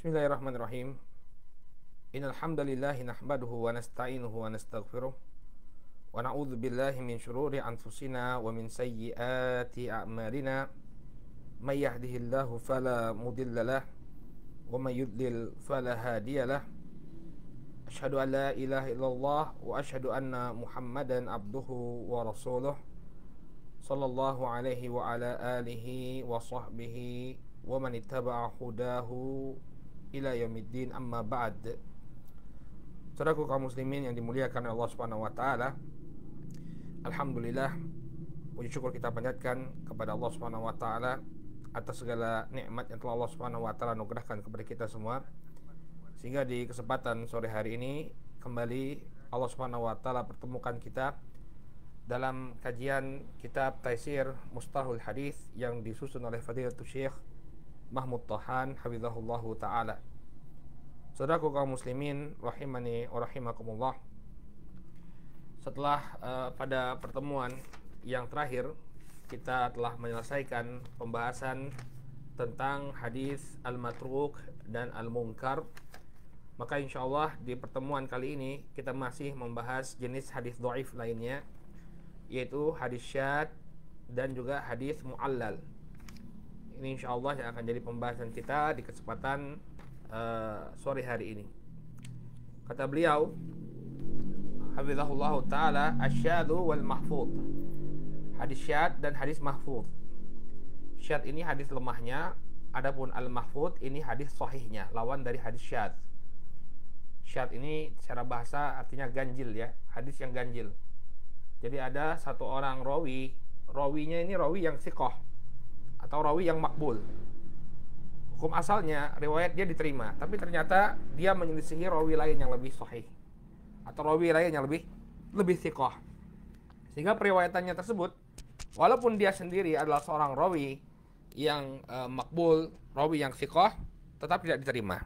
Bismillahirrahmanirrahim. Innal hamdalillah nahmaduhu wa nasta'inuhu wa nastaghfiruh wa na'udzu billahi min shururi anfusina wa min sayyiati a'malina. May yahdihillahu fala mudilla lah wa may yudlil fala hadiya lah. Asyhadu an la ilaha illallah wa asyhadu anna Muhammadan abduhu wa rasuluh sallallahu alaihi wa ala alihi wa sahbihi wa man ittaba'a hudahu ila yaumiddin, amma ba'd. Saudaraku kaum muslimin yang dimuliakan oleh Allah Subhanahu wa taala, alhamdulillah, puji syukur kita panjatkan kepada Allah Subhanahu wa taala atas segala nikmat yang telah Allah Subhanahu wa taala anugerahkan kepada kita semua, sehingga di kesempatan sore hari ini kembali Allah Subhanahu wa taala pertemukan kita dalam kajian kitab Taisir Mustalahul Hadis yang disusun oleh Fadilatul Syekh Mahmud Tahan hafizahullahu ta'ala. Saudaraku kaum muslimin rahimani wa rahimakumullah, setelah pada pertemuan yang terakhir kita telah menyelesaikan pembahasan tentang hadis al-matruk dan al-munkar, maka insyaallah di pertemuan kali ini kita masih membahas jenis hadis dhaif lainnya, yaitu hadis syadz dan juga hadis mu'allal. Ini insyaallah yang akan jadi pembahasan kita di kesempatan sore hari ini. Kata beliau hafizahullahu ta'ala, asyadzu wal mahfudz. Hadis syadz dan hadis mahfudz. Syadz ini hadis lemahnya, adapun al-mahfudz ini hadis sahihnya, lawan dari hadis syadz. Syadz ini secara bahasa artinya ganjil ya, hadis yang ganjil. Jadi ada satu orang rawinya ini rawi yang thiqah atau rawi yang makbul. Hukum asalnya riwayat dia diterima, tapi ternyata dia menyelisihi rawi lain yang lebih sahih atau rawi lain yang lebih thiqah, sehingga periwayatannya tersebut walaupun dia sendiri adalah seorang rawi yang makbul, rawi yang thiqah, tetap tidak diterima.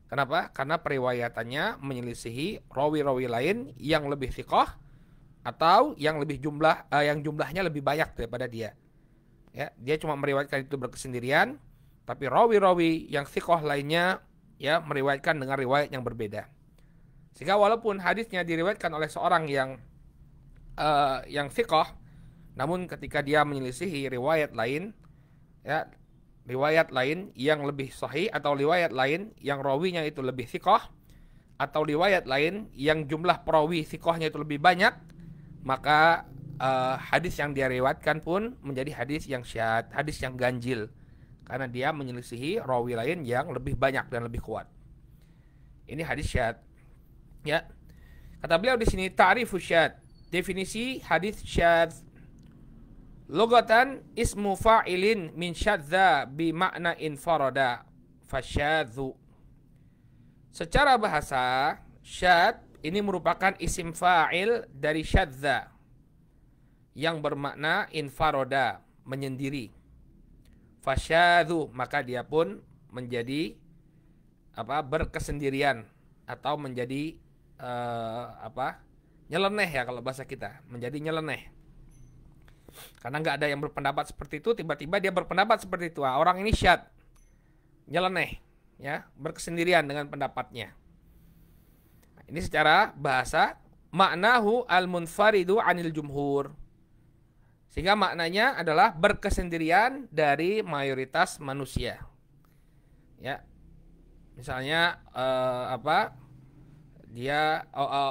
Kenapa? Karena periwayatannya menyelisihi rawi-rawi lain yang lebih thiqah atau yang jumlahnya lebih banyak daripada dia. Ya, dia cuma meriwayatkan itu berkesendirian, tapi rawi-rawi yang thiqah lainnya ya meriwayatkan dengan riwayat yang berbeda. Sehingga walaupun hadisnya diriwayatkan oleh seorang yang thiqah, namun ketika dia menyelisihi riwayat lain, ya, riwayat lain yang lebih sahih atau riwayat lain yang rawinya itu lebih thiqah atau riwayat lain yang jumlah perawi thiqahnya itu lebih banyak, maka hadis yang dia riwayatkan pun menjadi hadis yang syadz, hadis yang ganjil, karena dia menyelisihi rawi lain yang lebih banyak dan lebih kuat. Ini hadis syadz. Ya. Kata beliau di sini, ta'rifu syadz. Definisi hadis syadz. Lugatan ismu fa'ilin min syadza bi makna infarada fasyadzu. Secara bahasa, syadz ini merupakan isim fa'il dari syadza yang bermakna infaroda, menyendiri. Fasyadzu, maka dia pun menjadi berkesendirian atau menjadi nyeleneh ya kalau bahasa kita, menjadi nyeleneh. Karena nggak ada yang berpendapat seperti itu, tiba-tiba dia berpendapat seperti itu. Orang ini syadz, nyeleneh, ya, berkesendirian dengan pendapatnya. Ini secara bahasa, maknahu al-munfaridu anil jumhur. Sehingga maknanya adalah berkesendirian dari mayoritas manusia. Ya. Misalnya dia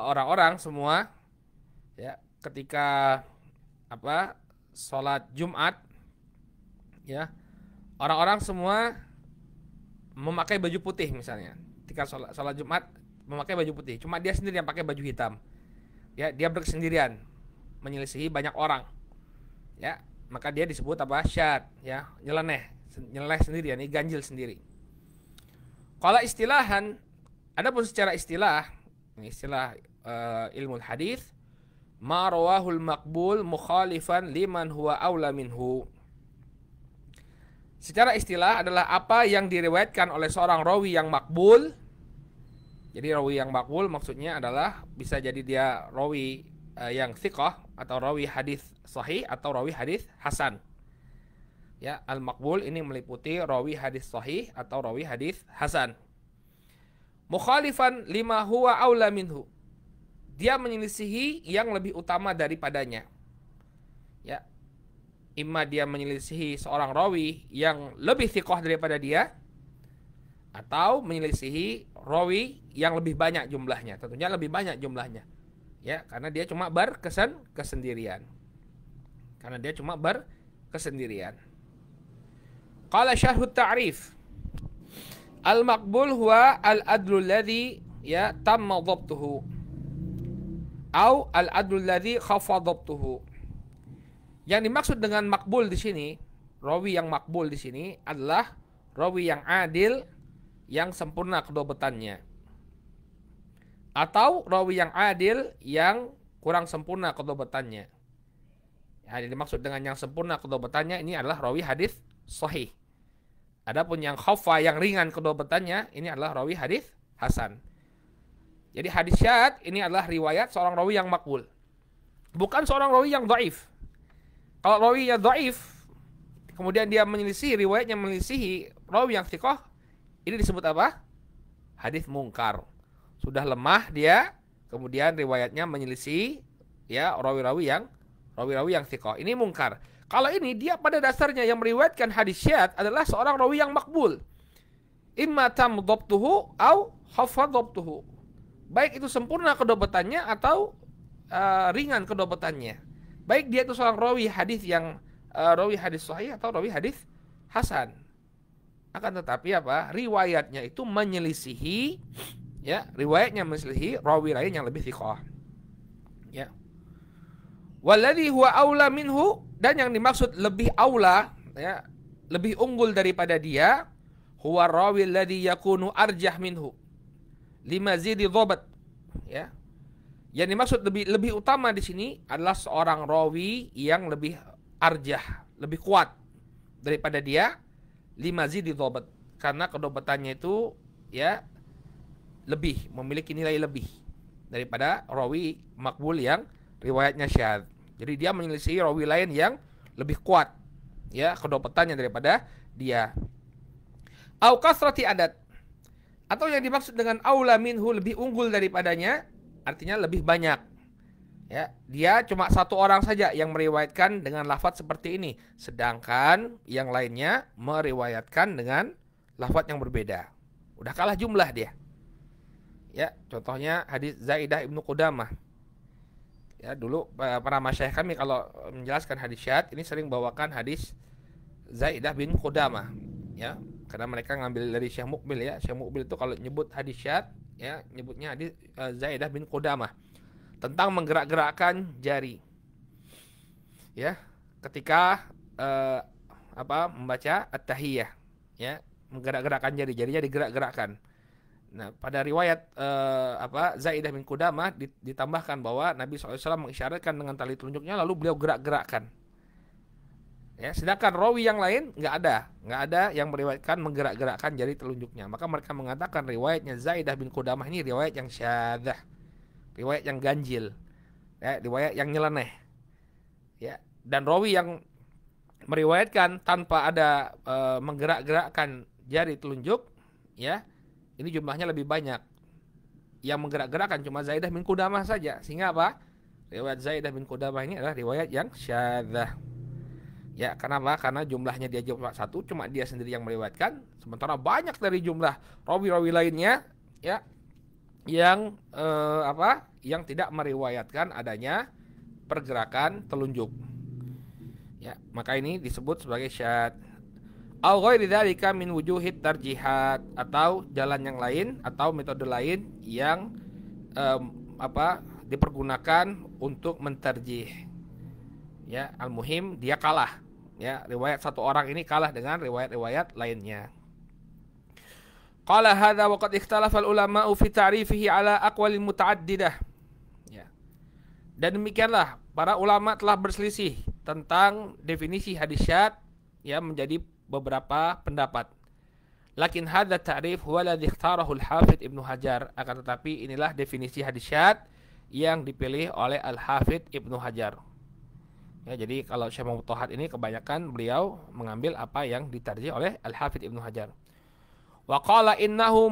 orang-orang semua ya ketika sholat Jumat, ya, orang-orang semua memakai baju putih misalnya. Ketika sholat Jumat memakai baju putih, cuma dia sendiri yang pakai baju hitam. Ya, dia berkesendirian, menyelisihi banyak orang. Ya, maka dia disebut syadz, ya, nyeleneh sendiri, ini ganjil sendiri. Kalau istilahan, adapun secara istilah, ini istilah ilmu hadis, ma rawahul maqbul mukhalifan liman huwa aula minhu. Secara istilah adalah apa yang diriwayatkan oleh seorang rawi yang makbul. Jadi rawi yang makbul maksudnya adalah bisa jadi dia rawi yang thiqah atau rawi hadis sahih atau rawi hadis hasan. Ya, al-maqbul ini meliputi rawi hadis sahih atau rawi hadis hasan. Mukhalifan lima huwa aula minhu. Dia menyelisihi yang lebih utama daripadanya. Ya. Imma dia menyelisihi seorang rawi yang lebih thiqah daripada dia, atau menyelisihi rawi yang lebih banyak jumlahnya. Tentunya lebih banyak jumlahnya. Ya, karena dia cuma kesendirian. Karena dia cuma berkesendirian. Qala syarhut ta'rif. Al-maqbul huwa al-adlu alladhi ya tamma dhabtuhu. Au al-adlu alladhi khafa dhabtuhu. Yang dimaksud dengan makbul di sini, rawi yang makbul di sini adalah rawi yang adil, yang sempurna kedobetannya. Atau rawi yang adil yang kurang sempurna kedobetannya. Yang dimaksud dengan yang sempurna kedobetannya ini adalah rawi hadis sahih. Adapun yang khafa, yang ringan kedobetannya, ini adalah rawi hadis hasan. Jadi hadis syadz ini adalah riwayat seorang rawi yang makbul, bukan seorang rawi yang dhaif. Kalau rawi yang dhaif, kemudian dia menyelisihi, riwayatnya menyelisihi rawi yang thiqah, ini disebut apa? Hadis mungkar. Sudah lemah dia, kemudian riwayatnya menyelisihi ya rawi-rawi yang thiqah. Ini mungkar. Kalau ini dia pada dasarnya yang meriwayatkan hadis syadz adalah seorang rawi yang makbul. Imma tam dhabtuhu au khafa dhabtuhu. Baik itu sempurna kedobetannya atau ringan kedobetannya. Baik dia itu seorang rawi hadis yang rawi hadis sahih atau rawi hadis hasan. Akan tetapi apa? Riwayatnya itu menyelisihi ya, riwayatnya menyelisihi rawi lain yang lebih thiqah. Ya. Walladhi huwa aula minhu, dan yang dimaksud lebih aula ya, lebih unggul daripada dia, huwa rawi alladhi yakunu arjah minhu limazidi dhabat. Ya. Yang dimaksud lebih utama di sini adalah seorang rawi yang lebih arjah, lebih kuat daripada dia, limazidi dhabat, karena kedobatannya itu ya lebih, memiliki nilai lebih daripada rawi makbul yang riwayatnya syadz. Jadi dia menyelisihi rawi lain yang lebih kuat ya kedobatannya daripada dia. Au kasrati adat, atau yang dimaksud dengan aula minhu, lebih unggul daripadanya, artinya lebih banyak. Ya, dia cuma satu orang saja yang meriwayatkan dengan lafaz seperti ini, sedangkan yang lainnya meriwayatkan dengan lafaz yang berbeda. Udah kalah jumlah dia. Ya, contohnya hadis Zaidah ibnu Qudamah. Ya, dulu para masyayikh kami kalau menjelaskan hadis syadz ini sering bawakan hadis Zaidah bin Qudamah. Ya, karena mereka ngambil dari Syekh Muqbil ya. Syekh Muqbil itu kalau nyebut hadis syadz ya, nyebutnya hadis Zaidah bin Qudamah tentang menggerak-gerakkan jari. Ya, ketika membaca at-tahiyyah ya, menggerak-gerakkan jarinya digerak-gerakkan. Nah, pada riwayat Zaidah bin Qudamah ditambahkan bahwa Nabi SAW mengisyaratkan dengan tali telunjuknya lalu beliau gerak-gerakkan. Ya, sedangkan rawi yang lain nggak ada yang meriwayatkan menggerak-gerakkan jari telunjuknya. Maka mereka mengatakan riwayatnya Zaidah bin Qudamah ini riwayat yang syadzah, riwayat yang ganjil, ya, riwayat yang nyeleneh. Ya, dan rawi yang meriwayatkan tanpa ada menggerak-gerakkan jari telunjuk, ya, ini jumlahnya lebih banyak. Yang menggerak-gerakkan cuma Zaidah bin Qudamah saja. Sehingga apa? Riwayat Zaidah bin Qudamah ini adalah riwayat yang syadzah. Ya, kenapa? Karena jumlahnya dia cuma satu, cuma dia sendiri yang meriwayatkan, sementara banyak dari jumlah rawi-rawi lainnya ya yang yang tidak meriwayatkan adanya pergerakan telunjuk. Ya, maka ini disebut sebagai syadz. Au ghairi dzalika min wujuhit tarjihat, atau jalan yang lain atau metode lain yang dipergunakan untuk mentarjih. Ya, al-muhim dia kalah. Ya, riwayat satu orang ini kalah dengan riwayat-riwayat lainnya. Qala hadza wa qad ikhtalafa al-ulama'u fi ta'rifihi ala aqwalin muta'addidah. Ya. Dan demikianlah para ulama telah berselisih tentang definisi hadis syadz ya menjadi beberapa pendapat. Lakin hadza ta'rif huwa alladhi ikhtarahu al-Hafidz Ibnu Hajar, akan tetapi inilah definisi hadis syadz yang dipilih oleh Al-Hafidz Ibnu Hajar. Ya, jadi kalau Syekh Muhammad Thahad ini kebanyakan beliau mengambil apa yang ditarjih oleh Al-Hafidz Ibnu Hajar. Wa qala innahu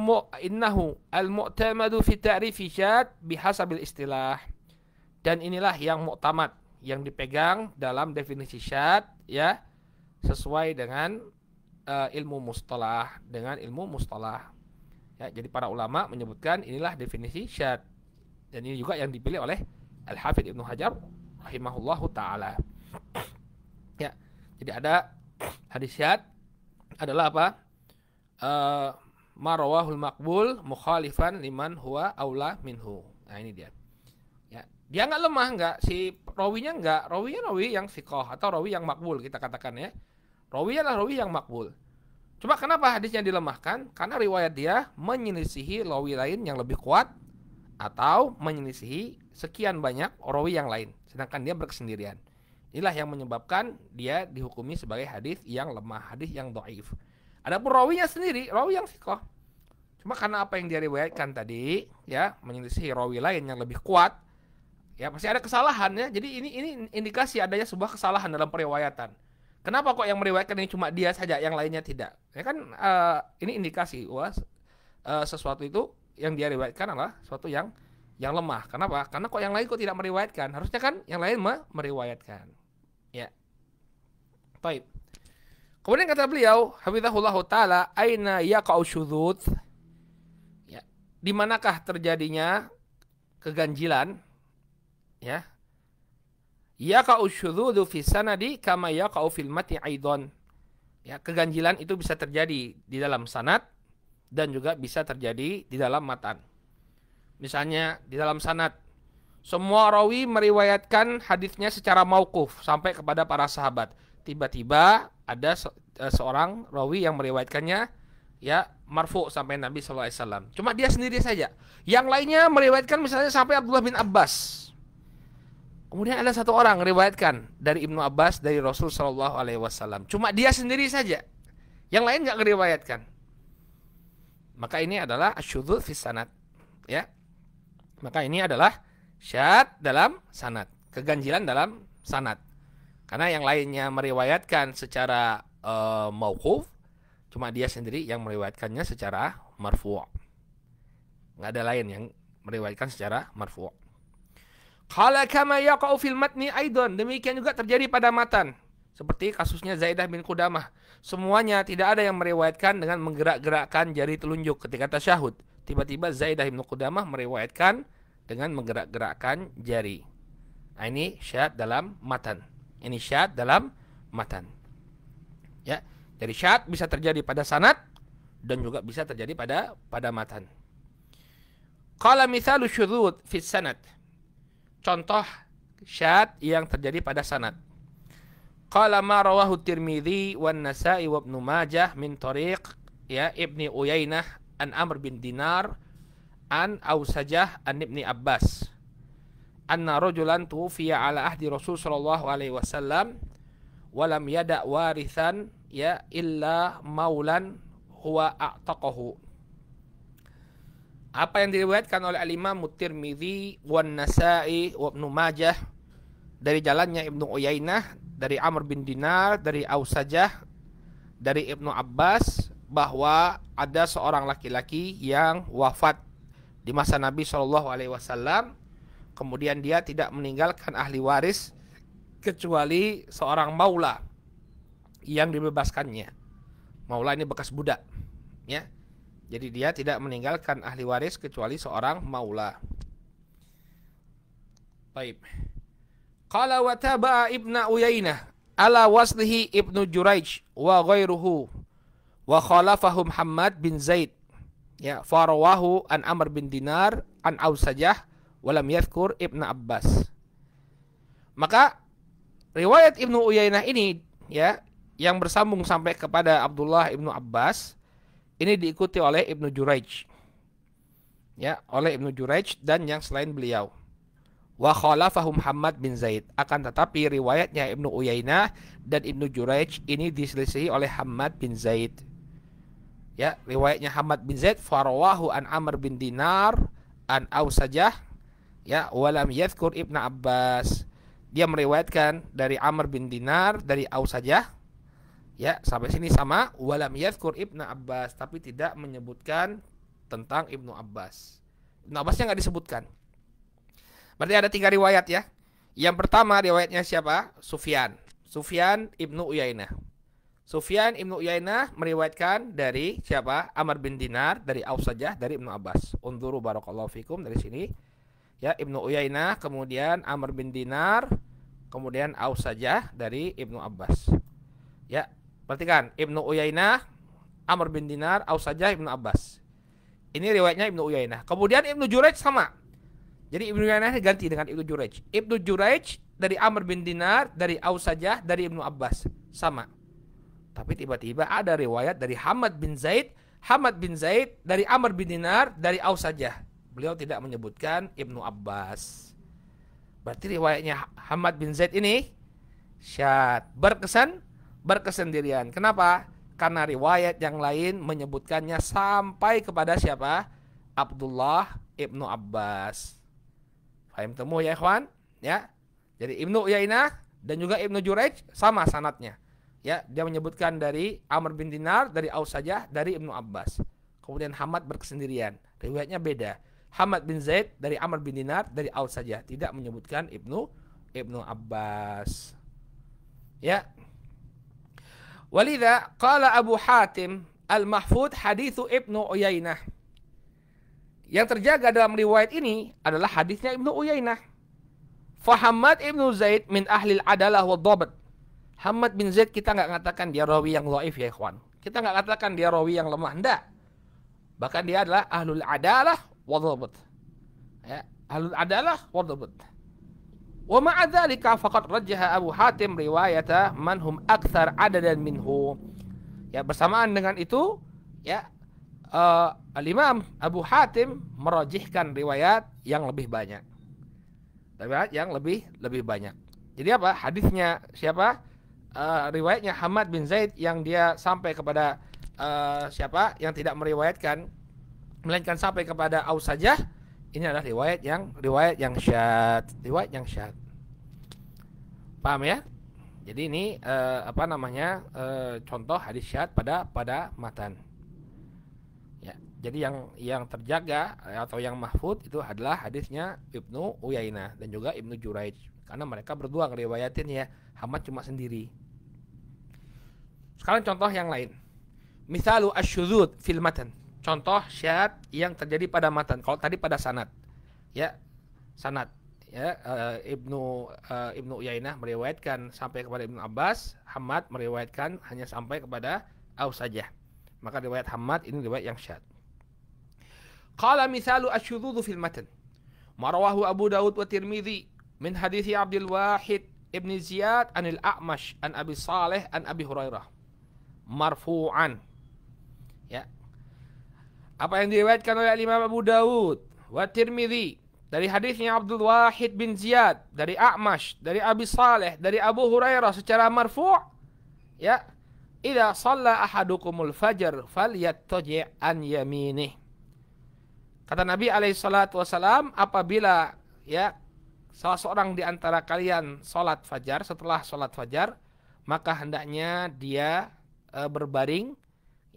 al-mu'tamadu fi ta'rifi syad bihasabil istilah. Dan inilah yang mu'tamad, yang dipegang dalam definisi syad ya, sesuai dengan ilmu mustalah, Ya, jadi para ulama menyebutkan inilah definisi syad. Dan ini juga yang dipilih oleh Al-Hafidz Ibnu Hajar rahimahullahu taala. Ya. Jadi ada hadis syad adalah apa? Ma rawahul maqbul mukhalifan liman huwa aula minhu. Nah, ini dia. Ya, dia enggak lemah, enggak, si rawinya enggak, rawi yang thiqah atau rawi yang makbul kita katakan ya. Rawi adalah rawi yang makbul. Cuma kenapa hadisnya dilemahkan? Karena riwayat dia menyelisihi rawi lain yang lebih kuat atau menyelisihi sekian banyak rawi yang lain, sedangkan dia berkesendirian. Inilah yang menyebabkan dia dihukumi sebagai hadis yang lemah, hadis yang dhaif. Adapun rawinya sendiri, rawi yang thiqah. Cuma karena apa yang dia riwayatkan tadi, ya, menyelisihi rawi lain yang lebih kuat, ya pasti ada kesalahan ya. Jadi ini indikasi adanya sebuah kesalahan dalam periwayatan. Kenapa kok yang meriwayatkan ini cuma dia saja, yang lainnya tidak? Ya kan ini indikasi sesuatu itu yang dia riwayatkan adalah sesuatu yang lemah. Kenapa? Karena kok yang lain kok tidak meriwayatkan? Harusnya kan yang lain meriwayatkan. Ya. Baik. Kemudian kata beliau, hafizahullahu taala, aina yaqa'u syudzuz? Ya. Di manakah terjadinya keganjilan? Ya. Yaqa'u syudzudzu fi sanadi kama yaqa'u fil matni aidan. Ya, keganjilan itu bisa terjadi di dalam sanad dan juga bisa terjadi di dalam matan. Misalnya di dalam sanad semua rawi meriwayatkan hadisnya secara mauquf sampai kepada para sahabat. Tiba-tiba ada seorang rawi yang meriwayatkannya ya marfu sampai Nabi sallallahu alaihi wasallam. Cuma dia sendiri saja. Yang lainnya meriwayatkan misalnya sampai Abdullah bin Abbas. Kemudian ada satu orang riwayatkan dari Ibnu Abbas dari Rasul sallallahu alaihi wasallam. Cuma dia sendiri saja. Yang lain enggak meriwayatkan. Maka ini adalah asyudzuz fi sanad, ya. Maka ini adalah syad dalam sanad, keganjilan dalam sanad. Karena yang lainnya meriwayatkan secara mauquf, cuma dia sendiri yang meriwayatkannya secara marfu'. Enggak ada lain yang meriwayatkan secara marfu'. Qala kama yaqa'u fil matni aidan, demikian juga terjadi pada matan. Seperti kasusnya Zaidah bin Qudamah. Semuanya tidak ada yang meriwayatkan dengan menggerak-gerakkan jari telunjuk ketika tasyahud. Tiba-tiba Zaidah bin Qudamah meriwayatkan dengan menggerak-gerakkan jari. Nah, ini syad dalam matan. Ini syad dalam matan. Ya, jadi syad bisa terjadi pada sanad dan juga bisa terjadi pada matan. Qala mithalu syudzuz fi sanad. Contoh syad yang terjadi pada sanad. Qala ma rawahu Tirmidzi wan Nasa'i wa Ibnu Majah min tariq ya Ibni Uyainah an Amr bin Dinar an Ausajah an Ibni Abbas anna rajulan tufiya ala ahdi Rasul sallallahu alaihi wasallam wa lam yada warithan ya illa maulan huwa a'taqahu. Apa yang diriwayatkan oleh Al-Imam Tirmidzi wan Nasa'i wa Ibnu Majah dari jalannya Ibnu Uyainah, dari Amr bin Dinar, dari Ausajah, dari Ibnu Abbas, bahwa ada seorang laki-laki yang wafat di masa Nabi SAW, kemudian dia tidak meninggalkan ahli waris kecuali seorang maula yang dibebaskannya. Maula ini bekas budak, ya. Jadi dia tidak meninggalkan ahli waris kecuali seorang maula. Baik. Qala wa taba'a Ibnu Uyainah ala waslihi Ibnu Juraij wa ghairuhu wa khalafahu Muhammad bin Zaid ya farawahu an Amr bin Dinar an Ausajah wa lam yadhkur Ibnu Abbas. Maka riwayat Ibnu Uyainah ini ya yang bersambung sampai kepada Abdullah Ibnu Abbas ini diikuti oleh Ibnu Juraij. Ya, oleh Ibnu Juraij dan yang selain beliau. Wa khalafahu Muhammad bin Zaid. Akan tetapi riwayatnya Ibnu Uyainah dan Ibnu Juraij ini diselisihi oleh Hammad bin Zaid. Ya, riwayatnya Hammad bin Zaid farawahu an Amr bin Dinar an Ausajah ya walam yadhkur Ibnu Abbas. Dia meriwayatkan dari Amr bin Dinar dari Ausajah Ya, sampai sini sama. Walam yadhkur Ibnu Abbas, tapi tidak menyebutkan tentang Ibnu Abbas. Ibnu Abbasnya nggak disebutkan. Berarti ada 3 riwayat ya. Yang pertama riwayatnya siapa? Sufyan Ibnu Uyainah. Sufyan Ibnu Uyainah meriwayatkan dari siapa? Amr bin Dinar, dari Aus Sajah, dari Ibnu Abbas. Unzuru barakallahu fikum, dari sini. Ya, Ibnu Uyainah, kemudian Amr bin Dinar, kemudian Aus Sajah dari Ibnu Abbas. Ya, perhatikan, Ibnu Uyainah, Amr bin Dinar, Aus Sajah, Ibnu Abbas. Ini riwayatnya Ibnu Uyainah. Kemudian Ibnu Jurayj sama. Jadi Ibnu Uyainah ganti dengan Ibnu Jurayj. Ibnu Jurayj dari Amr bin Dinar, dari Aus Sajah, dari Ibnu Abbas. Sama. Tapi tiba-tiba ada riwayat dari Hamad bin Zaid dari Amr bin Dinar, dari Aus Sajah. Beliau tidak menyebutkan Ibnu Abbas. Berarti riwayatnya Hamad bin Zaid ini syad, berkesendirian. Kenapa? Karena riwayat yang lain menyebutkannya sampai kepada siapa? Abdullah Ibnu Abbas. Faham temu ya ikhwan? Ya. Jadi Ibnu Uyainah dan juga Ibnu Jurayj sama sanadnya. Ya, dia menyebutkan dari Amr bin Dinar, dari Aus Sajah, dari Ibnu Abbas. Kemudian Hamad berkesendirian. Riwayatnya beda. Hamad bin Zaid dari Amr bin Dinar, dari Aus Sajah, tidak menyebutkan Ibnu Abbas. Ya. Walidha qala Abu Hatim al-mahfud hadithu Ibnu Uyainah. Yang terjaga dalam riwayat ini adalah hadisnya Ibnu Uyainah. Fahamad Ibnu Zaid min ahlil adalah wa dhabt. Hamad bin Zaid kita nggak mengatakan dia rawi yang dhaif ya ikhwan. Kita nggak katakan dia rawi yang lemah, enggak. Bahkan dia adalah ahlul adalah wa dhabt. Ya, ahlul adalah wa dhabt. Wa ma'a dzalika faqad rajjaha Abu Hatim riwayata man hum aktsar adadan minhu. Ya, bersamaan dengan itu ya Al-Imam Abu Hatim merajihkan riwayat yang lebih banyak. Riwayat yang lebih banyak. Jadi apa? Hadisnya siapa? Riwayatnya Hamad bin Zaid yang dia sampai kepada siapa? Yang tidak meriwayatkan, melainkan sampai kepada Aus Sajah. Ini adalah riwayat yang syad. Riwayat yang syad. Paham ya? Jadi ini contoh hadis syad pada matan. Ya, jadi yang terjaga atau yang mahfud itu adalah hadisnya Ibnu Uyainah dan juga Ibnu Jurayj. Karena mereka berdua ngeriwayatin ya, Hamad cuma sendiri. Sekarang contoh yang lain. Misalu asyudzud fil matan. Contoh syad yang terjadi pada matan. Kalau tadi pada sanad. Ya, sanad. Ya, Ibnu Uyainah meriwayatkan sampai kepada Ibnu Abbas, Hamad meriwayatkan hanya sampai kepada Aus Sajah. Maka riwayat Hamad ini riwayat yang syad. Qala misalu asyudzud fil matan. Marawahu Abu Dawud wa Tirmidzi min hadithi Abdul Wahid ibn Ziyad anil A'mash an Abi Saleh an Abi Hurairah marfu'an. Ya. Apa yang diriwayatkan oleh Imam Abu Dawud wa Tirmidzi dari hadisnya Abdul Wahid bin Ziyad dari A'mash dari Abi Saleh dari Abu Hurairah secara marfu', ya, idza shalla ahadukumul fajr falyattaji' an yaminih. Kata Nabi alaihi salatu wasalam, apabila ya salah seorang di antara kalian salat fajar, setelah salat fajar, maka hendaknya dia berbaring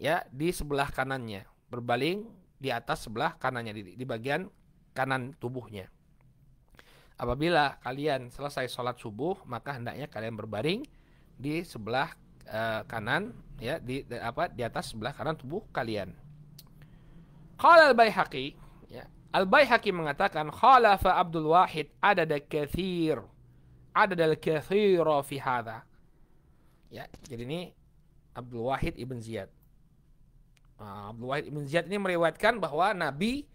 ya di sebelah kanannya, berbaring di atas sebelah kanannya, di bagian kanan tubuhnya. Apabila kalian selesai sholat subuh, maka hendaknya kalian berbaring di sebelah kanan ya, di atas sebelah kanan tubuh kalian. Qala al-Baihaqi, ya, Al-Baihaqi mengatakan khalafa Abdul Wahid adad al-kathira fi hadha. Ya, jadi ini Abdul Wahid ibn Ziyad. Abdul Wahid ibn Ziyad ini meriwayatkan bahwa Nabi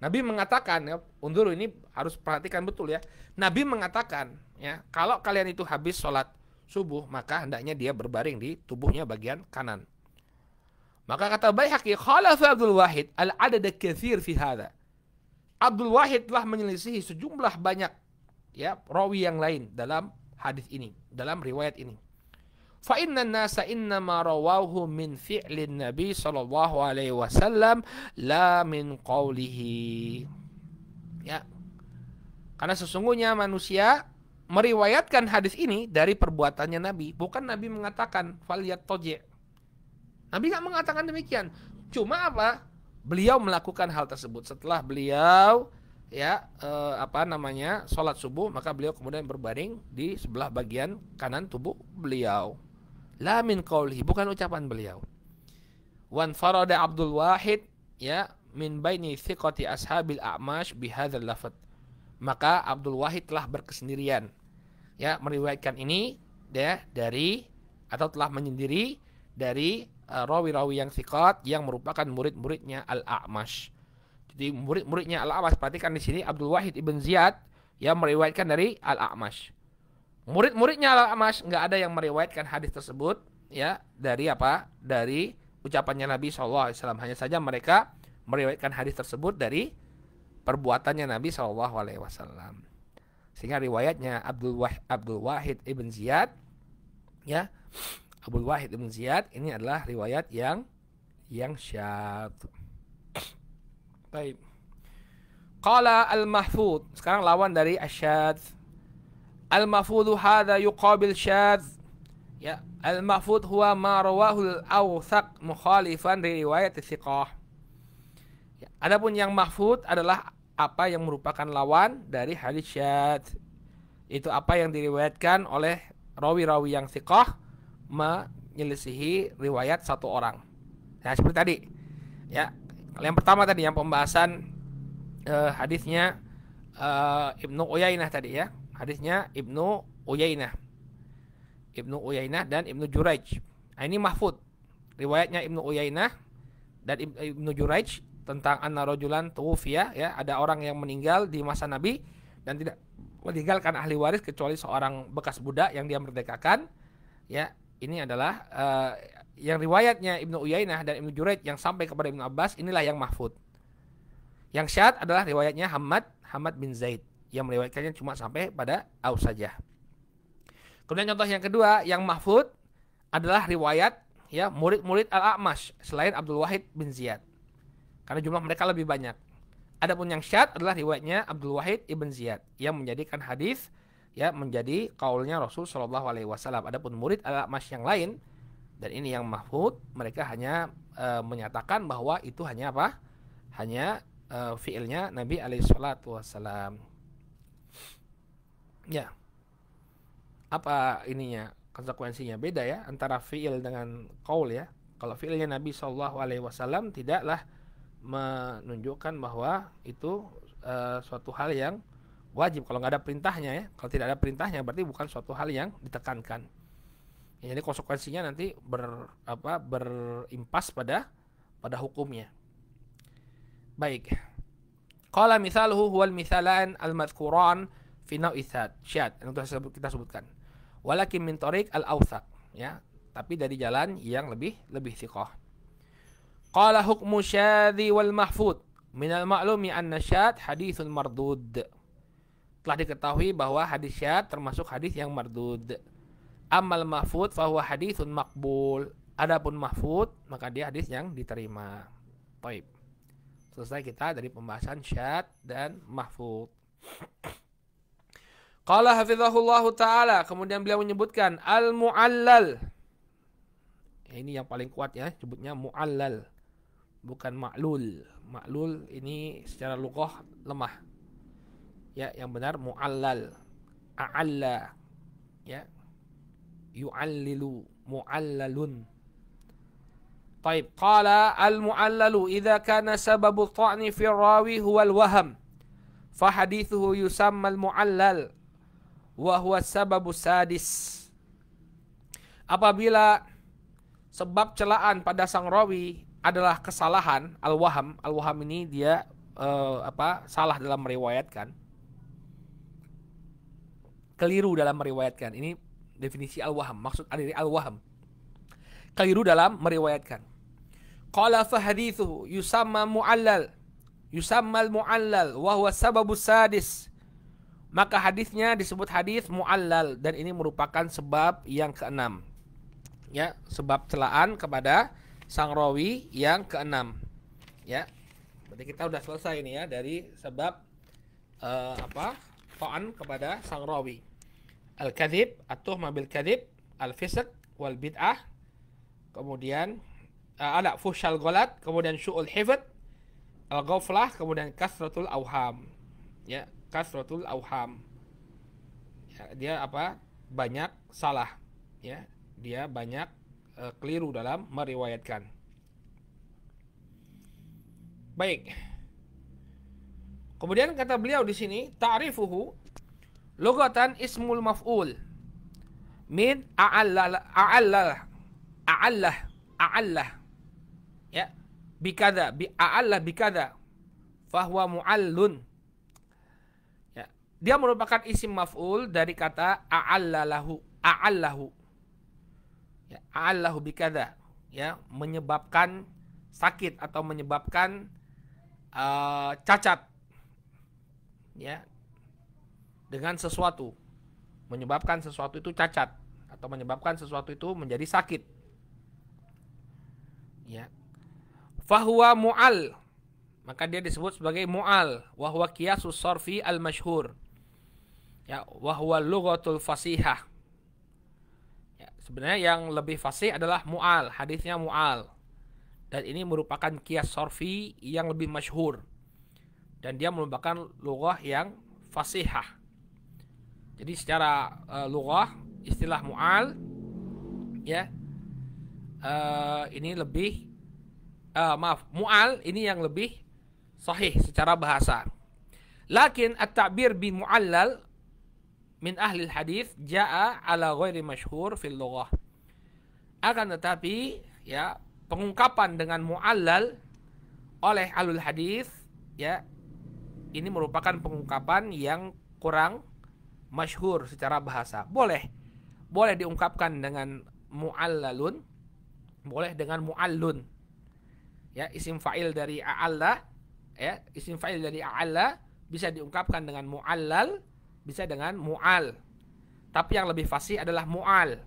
Nabi mengatakan, ya, undur ini harus perhatikan betul ya. Nabi mengatakan, ya, kalau kalian itu habis sholat subuh, maka hendaknya dia berbaring di tubuhnya bagian kanan. Maka kata Baihaqi, khalafa Abdul Wahid al-adad katsir fi hadha. Abdul Wahid telah menyelisihi sejumlah banyak ya rawi yang lain dalam hadis ini, dalam riwayat ini. Fa inna an-nasa innama rawahu min fi'lin Nabi sallallahu alaihi wasallam la min qawlihi. Ya. Karena sesungguhnya manusia meriwayatkan hadis ini dari perbuatannya Nabi. Bukan Nabi mengatakan faliyat toje. Nabi nggak mengatakan demikian. Cuma apa? Beliau melakukan hal tersebut setelah beliau sholat subuh, maka beliau kemudian berbaring di sebelah bagian kanan tubuh beliau. La min qawlihi, bukan ucapan beliau. Wan farada Abdul Wahid min baini thiqati ashabil a'mash bihadzal lafadz. Maka Abdul Wahid telah berkesendirian meriwayatkan ini dari atau telah menyendiri dari rawi-rawi yang thiqat yang merupakan murid-muridnya Al-A'mash. Jadi murid-muridnya Al-A'mash, perhatikan di sini Abdul Wahid ibn Ziyad yang meriwayatkan dari Al-A'mash. Murid-muridnya Al-A'mash enggak ada yang meriwayatkan hadis tersebut dari apa? Dari ucapannya Nabi SAW. Hanya saja mereka meriwayatkan hadis tersebut dari perbuatannya Nabi SAW. Sehingga riwayatnya Abdul Wahid ibn Ziyad Abdul Wahid ibn Ziyad ini adalah riwayat yang syadz. Baik. Qala al-mahfudz, sekarang lawan dari asyadz. Al-mahfudzu hadza yuqabil syadz. Al-mahfudz huwa ma rawahu al-awthaq mukhalifan li riwayat thiqah. Adapun yang mahfudz adalah apa yang merupakan lawan dari hadis syadz. Itu apa yang diriwayatkan oleh rawi-rawi yang thiqah menyelisihi riwayat satu orang. Nah, seperti tadi. Yang pertama tadi yang pembahasan hadisnya Ibnu Uyainah tadi Hadisnya Ibnu Uyainah dan Ibnu Juraij. Nah, ini mahfud. Riwayatnya Ibnu Uyainah dan Ibnu Juraij tentang anna rajulan tuwfiya, ada orang yang meninggal di masa Nabi dan tidak meninggalkan ahli waris kecuali seorang bekas budak yang dia merdekakan. Ini adalah yang riwayatnya Ibnu Uyainah dan Ibnu Juraij yang sampai kepada Ibnu Abbas, inilah yang mahfud. Yang syadz adalah riwayatnya Hamad bin Zaid yang meriwayatkannya cuma sampai pada Aus saja. Kemudian contoh yang kedua yang mahfud adalah riwayat murid-murid Al-A'mash selain Abdul Wahid bin Ziyad. Karena jumlah mereka lebih banyak. Adapun yang syadz adalah riwayatnya Abdul Wahid ibn Ziyad yang menjadikan hadis menjadi kaulnya Rasul sallallahu alaihi wasallam. Adapun murid Al-A'mash yang lain dan ini yang mahfud, mereka hanya menyatakan bahwa itu hanya apa? Hanya fiilnya Nabi alaihi salatu wasallam. Apa ininya konsekuensinya beda antara fiil dengan qaul Kalau fiilnya Nabi sallallahu alaihi wasallam tidaklah menunjukkan bahwa itu suatu hal yang wajib kalau nggak ada perintahnya Kalau tidak ada perintahnya berarti bukan suatu hal yang ditekankan. Jadi konsekuensinya nanti berimpas pada hukumnya. Baik. Qala mithaluhu huwal mithalan al-madhkuran fi nau'i syadz. Yang kita sebutkan. Walakin min tariq al-awthaq, tapi dari jalan yang lebih thiqah. Qala hukmu syadzi wal mahfud min al-ma'lumi anna syadz haditsun mardud. Telah diketahui bahwa hadis syadz termasuk hadis yang mardud. Amal mahfud fa huwa haditsun maqbul. Adapun mahfud maka dia hadis yang diterima. Baik. Selesai kita dari pembahasan syadz dan mahfud. Qala hafizahullahu ta'ala, kemudian beliau menyebutkan al-mu'allal. Ini yang paling kuat sebutnya mu'allal. Bukan ma'lul. Ma'lul ini secara lughah lemah. Yang benar mu'allal. A'alla. Yu'allilu. Mu'allalun. Taib. Qala al-mu'allalu idza kana sababu ta'ni fi rawi huwa al-waham. Fa hadithuhu yusamma al-mu'allal. Wa huwa sababu sadis. Apabila sebab celaan pada sang rawi adalah kesalahan, al-waham. Al-waham ini dia salah dalam meriwayatkan. Keliru dalam meriwayatkan. Ini definisi al-waham. Maksud dari al-waham. Keliru dalam meriwayatkan. Qala fa hadithuhu yusamma mu'allal. Yusamma al-mu'allal wa huwa sababu sadis. Maka hadisnya disebut hadis mu'allal dan ini merupakan sebab yang keenam. Sebab celaan kepada sang rawi yang keenam. Berarti kita udah selesai ini dari sebab ta'an kepada sang rawi. al-kadzib, at-tuhmah bil kadzib, al-fisq wal bid'ah, kemudian ada fuhsyal ghalat, kemudian syu'ul hifdz, al-ghaflah, kemudian kasratul auham. Ya, kasratul auham. Ya, dia apa? Banyak salah. Ya, dia banyak keliru dalam meriwayatkan. Baik. Kemudian kata beliau di sini, ta'rifuhu lughatan ismul maf'ul min a'allah ya bikadza a'allah bikadza fahuwa mu'allun. Ya, dia merupakan isim maf'ul dari kata a'allahu ya, a'allahu bikadza, ya, menyebabkan sakit atau menyebabkan cacat, ya, dengan sesuatu, menyebabkan sesuatu itu cacat atau menyebabkan sesuatu itu menjadi sakit. Ya. Fahuwa mu'al, maka dia disebut sebagai mu'al. Wahwa qiyasus sarfi al-masyhur. Ya, wahwa lughatul fasihah. Ya, sebenarnya yang lebih fasih adalah mu'al, hadisnya mu'al. Dan ini merupakan qiyas sarfi yang lebih masyhur. Dan dia merupakan lughah yang fasihah. Jadi secara lughah istilah mu'al, ya, ini lebih mu'al ini yang lebih sahih secara bahasa. Lakin at-ta'bir bi mu'allal min ahli hadis jaa ala ghairi masyhur fil lughah. Akan tetapi, ya, pengungkapan dengan mu'allal oleh ahlul hadis, ya, ini merupakan pengungkapan yang kurang masyhur secara bahasa. Boleh diungkapkan dengan mu'allalun, boleh dengan mu'allun. Ya, isim fa'il dari a'alla, ya, isim fa'il dari a'alla bisa diungkapkan dengan mu'allal, bisa dengan mu'al. Tapi yang lebih fasih adalah mu'al.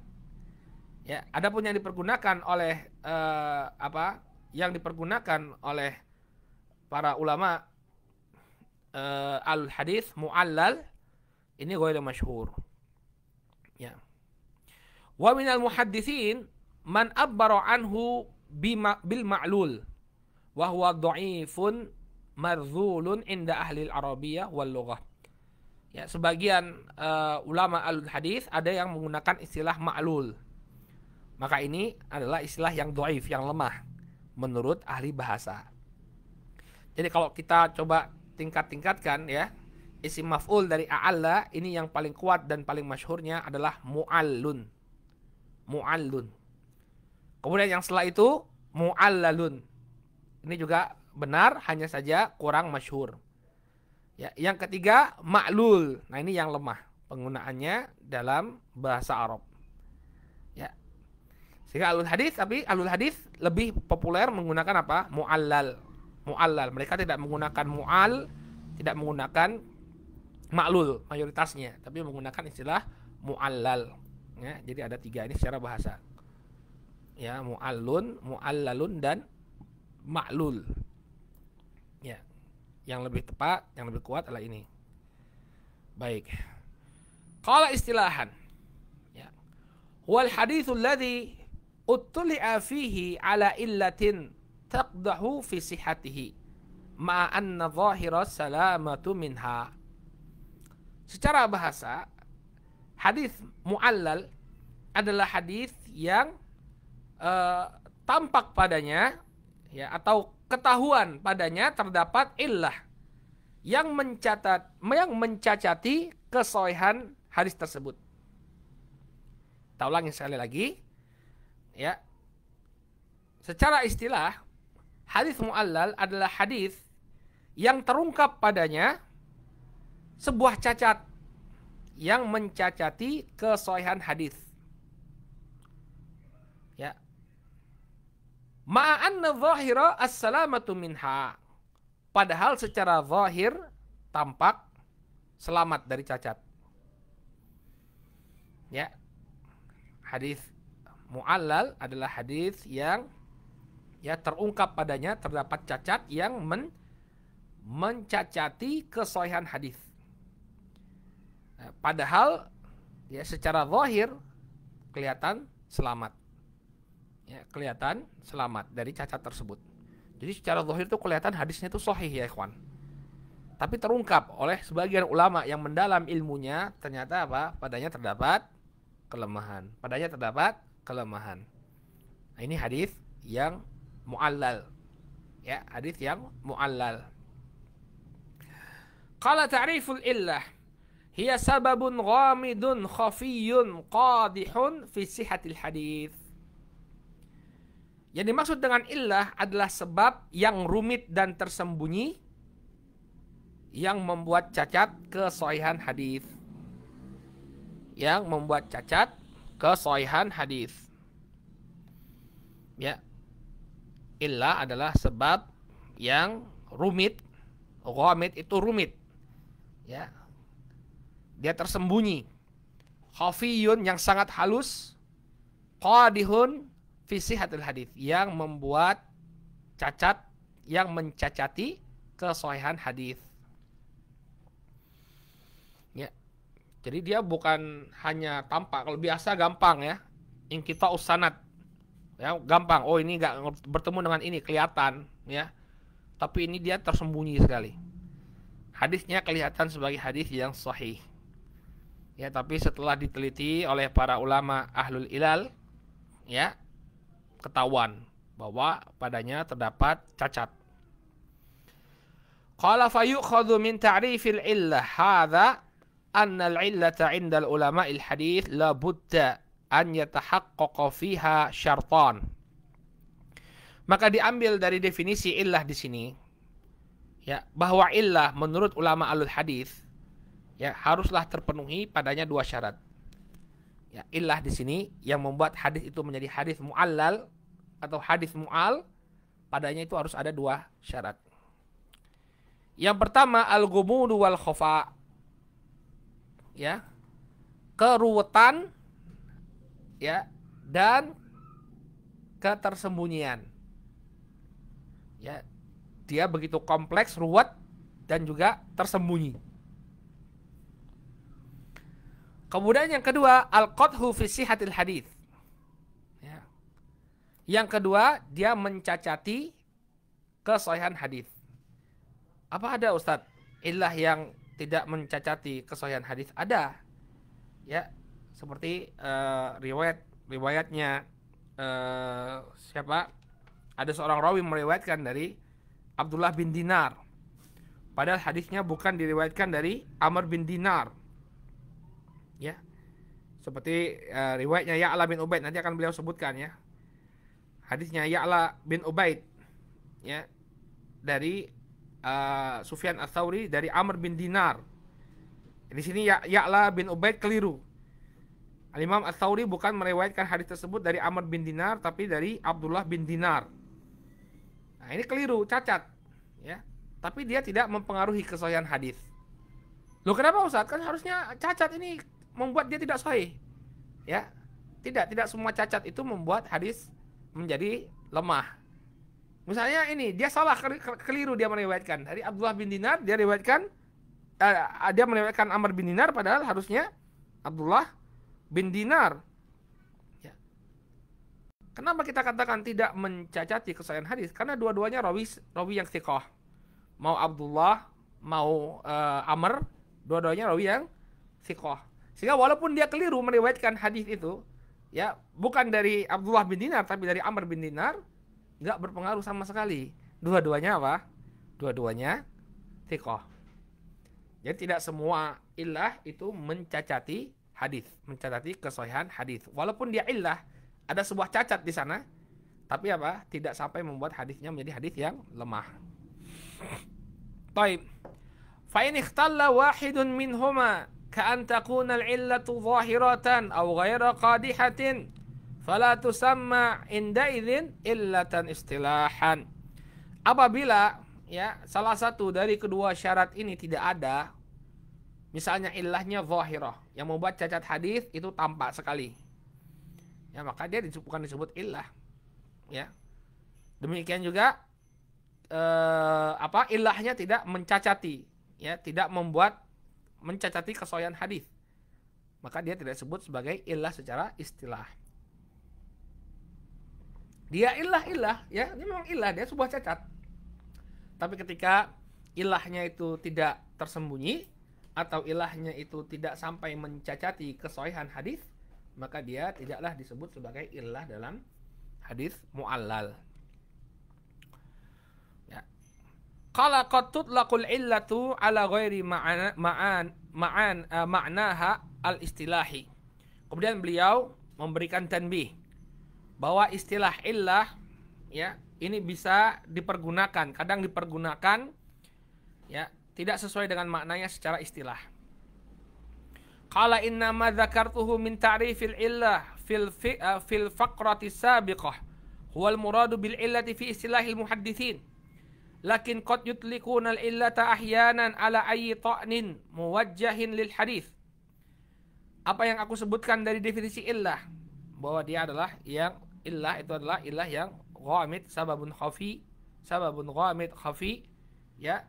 Ya, adapun yang dipergunakan oleh yang dipergunakan oleh para ulama al-hadis mu'allal ini ghairu masyhur. Ya. Wa minal muhadditsin man abbara anhu bil ma'lul wa huwa dha'ifun mardzulun inda ahli al-arabiyyah wal lughah. Ya, sebagian ulama al-hadis ada yang menggunakan istilah ma'lul. Maka ini adalah istilah yang dhaif, yang lemah menurut ahli bahasa. Jadi kalau kita coba tingkat-tingkatkan, ya, isim maf'ul dari a'alla ini yang paling kuat dan paling masyhurnya adalah mu'allun. Mu'allun. Kemudian yang setelah itu mu'allalun. Ini juga benar, hanya saja kurang masyhur. Ya, yang ketiga ma'lul. Nah, ini yang lemah penggunaannya dalam bahasa Arab. Ya. Sehingga ahlul hadis lebih populer menggunakan apa? Mu'allal. Mu'allal. Mereka tidak menggunakan mu'al, tidak menggunakan ma'lul mayoritasnya, tapi menggunakan istilah mu'allal. Ya, jadi ada tiga ini secara bahasa. Ya, mu'allun, mu'allalun, dan ma'lul. Ya, yang lebih tepat, yang lebih kuat adalah ini. Baik. Qala istilahan. Ya. Wal haditsul ladzi utli'a fihi ala illatin taqdahu fi sihhatihi ma anna dhahira salamatu minha. Secara bahasa, hadis mu'allal adalah hadis yang tampak padanya, ya, atau ketahuan padanya terdapat illah yang mencacati kesohihan hadis tersebut. Kita ulangi sekali lagi, ya. Secara istilah, hadis mu'allal adalah hadis yang terungkap padanya sebuah cacat yang mencacati kesohihan hadis. Ya. Ma'anna zahira as-salamatu minha. Padahal secara zahir tampak selamat dari cacat. Ya. Hadis mu'allal adalah hadis yang, ya, terungkap padanya terdapat cacat yang mencacati kesohihan hadis. Padahal Ya, secara zahir kelihatan selamat. Ya, kelihatan selamat dari cacat tersebut. Jadi secara zahir itu kelihatan hadisnya itu sahih ya ikhwan. Tapi terungkap oleh sebagian ulama yang mendalam ilmunya, ternyata apa? Padanya terdapat kelemahan. Padanya terdapat kelemahan. Nah, ini hadis yang mu'allal. Ya, hadis yang mu'allal. Qala ta'riful illah hiya sababun ghamidun khafiyyun qadihun fi sihhatil hadis. Yang dimaksud dengan illah adalah sebab yang rumit dan tersembunyi yang membuat cacat kesahihan hadis. Yang membuat cacat kesahihan hadis. Ya. Illah adalah sebab yang rumit. Ghamid itu rumit. Ya. Dia tersembunyi. Khafiyun yang sangat halus. Qadihun fi sihhatil hadis, yang membuat cacat, yang mencacati kesahihan hadis. Ya. Jadi dia bukan hanya tampak. Kalau biasa gampang ya. Inqita'us sanad. Ya, gampang. Oh, ini enggak bertemu dengan ini, kelihatan ya. Tapi ini dia tersembunyi sekali. Hadisnya kelihatan sebagai hadis yang sahih. Ya, tapi setelah diteliti oleh para ulama ahlul ilal, ya, ketahuan bahwa padanya terdapat cacat. Qala fayukhadhu min ta'rifil illah hadza anna al-illata 'inda al-ulama al-hadits la budda an yatahaqqaqa fiha syartan. Maka diambil dari definisi illah di sini, ya, bahwa illah menurut ulama alul hadis, ya, haruslah terpenuhi padanya dua syarat. Ya, illah di sini yang membuat hadis itu menjadi hadis mu'allal atau hadis mu'al, padanya itu harus ada dua syarat. Yang pertama al-ghumudu wal khafa. Ya. Keruwetan, ya, dan ketersembunyian. Ya. Dia begitu kompleks, ruwet, dan juga tersembunyi. Kemudian yang kedua, al-qadhu fi sihhatil hadits. Ya. Yang kedua, dia mencacati kesahihan hadis. Apa ada Ustadz illah yang tidak mencacati kesahihan hadis? Ada. Ya, seperti riwayatnya siapa? Ada seorang rawi meriwayatkan dari Abdullah bin Dinar. Padahal hadisnya bukan diriwayatkan dari Amr bin Dinar. Ya, seperti riwayatnya Ya'la bin Ubaid, nanti akan beliau sebutkan ya. Hadisnya Ya'la bin Ubaid, ya, dari Sufyan Ats-Tsauri dari Amr bin Dinar. Di sini Ya'la bin Ubaid keliru. Al-Imam Ats-Tsauri bukan meriwayatkan hadis tersebut dari Amr bin Dinar, tapi dari Abdullah bin Dinar. Nah, ini keliru, cacat, ya. Tapi dia tidak mempengaruhi kesahihan hadis. Loh, kenapa Ustaz? Kan harusnya cacat ini membuat dia tidak sahih. Ya. Tidak semua cacat itu membuat hadis menjadi lemah. Misalnya ini, dia salah, keliru dia meriwayatkan dari Abdullah bin Dinar, dia meriwayatkan Amr bin Dinar, padahal harusnya Abdullah bin Dinar. Ya. Kenapa kita katakan tidak mencacati kesahihan hadis? Karena dua-duanya rawi yang thiqah. Mau Abdullah, mau Amr, dua-duanya rawi yang thiqah. Sehingga walaupun dia keliru meriwayatkan hadis itu, ya, bukan dari Abdullah bin Dinar tapi dari Amr bin Dinar, enggak berpengaruh sama sekali. Dua-duanya apa? Dua-duanya thiqah. Jadi tidak semua illah itu mencacati hadis, mencacati kesahihan hadis. Walaupun dia illah, ada sebuah cacat di sana, tapi apa? Tidak sampai membuat hadisnya menjadi hadis yang lemah. Baik. Fa in ikhtalla wahidun minhuma ka'an takuna al-illatu zahiratan aw ghayra qadihatin fala tusamma inda idzin illatan istilahan. Apabila, ya, salah satu dari kedua syarat ini tidak ada, misalnya illahnya zahirah, yang membuat cacat hadis itu tampak sekali, ya, maka dia bukan disebut illah. Ya. Demikian juga illahnya tidak mencacati, ya, tidak membuat mencacati kesahihan hadis. maka dia tidak disebut sebagai illah secara istilah. Dia illah ya, dia memang illah, dia sebuah cacat. Tapi ketika ilahnya itu tidak tersembunyi atau ilahnya itu tidak sampai mencacati kesohihan hadis, maka dia tidaklah disebut sebagai illah dalam hadis mu'allal. Ya. Qala qad tutlaqul illatu ala ghairi ma'naha al-istilahi. Kemudian beliau memberikan tanbih bahwa istilah illah ya ini bisa dipergunakan, kadang dipergunakan ya tidak sesuai dengan maknanya secara istilah. Qala inna ma dzakartuhu min ta'rifil illah fil faqrati sabiqah huwa al-muradu bil illati fi istilahil muhadditsin. Lakin qad yutliquna al-illata ahyanan ala ayyi ta'nin muwajjahin lil hadits. Apa yang aku sebutkan dari definisi illah, bahwa dia adalah yang illah itu adalah illah yang ghamid, sababun ghamid khafi ya,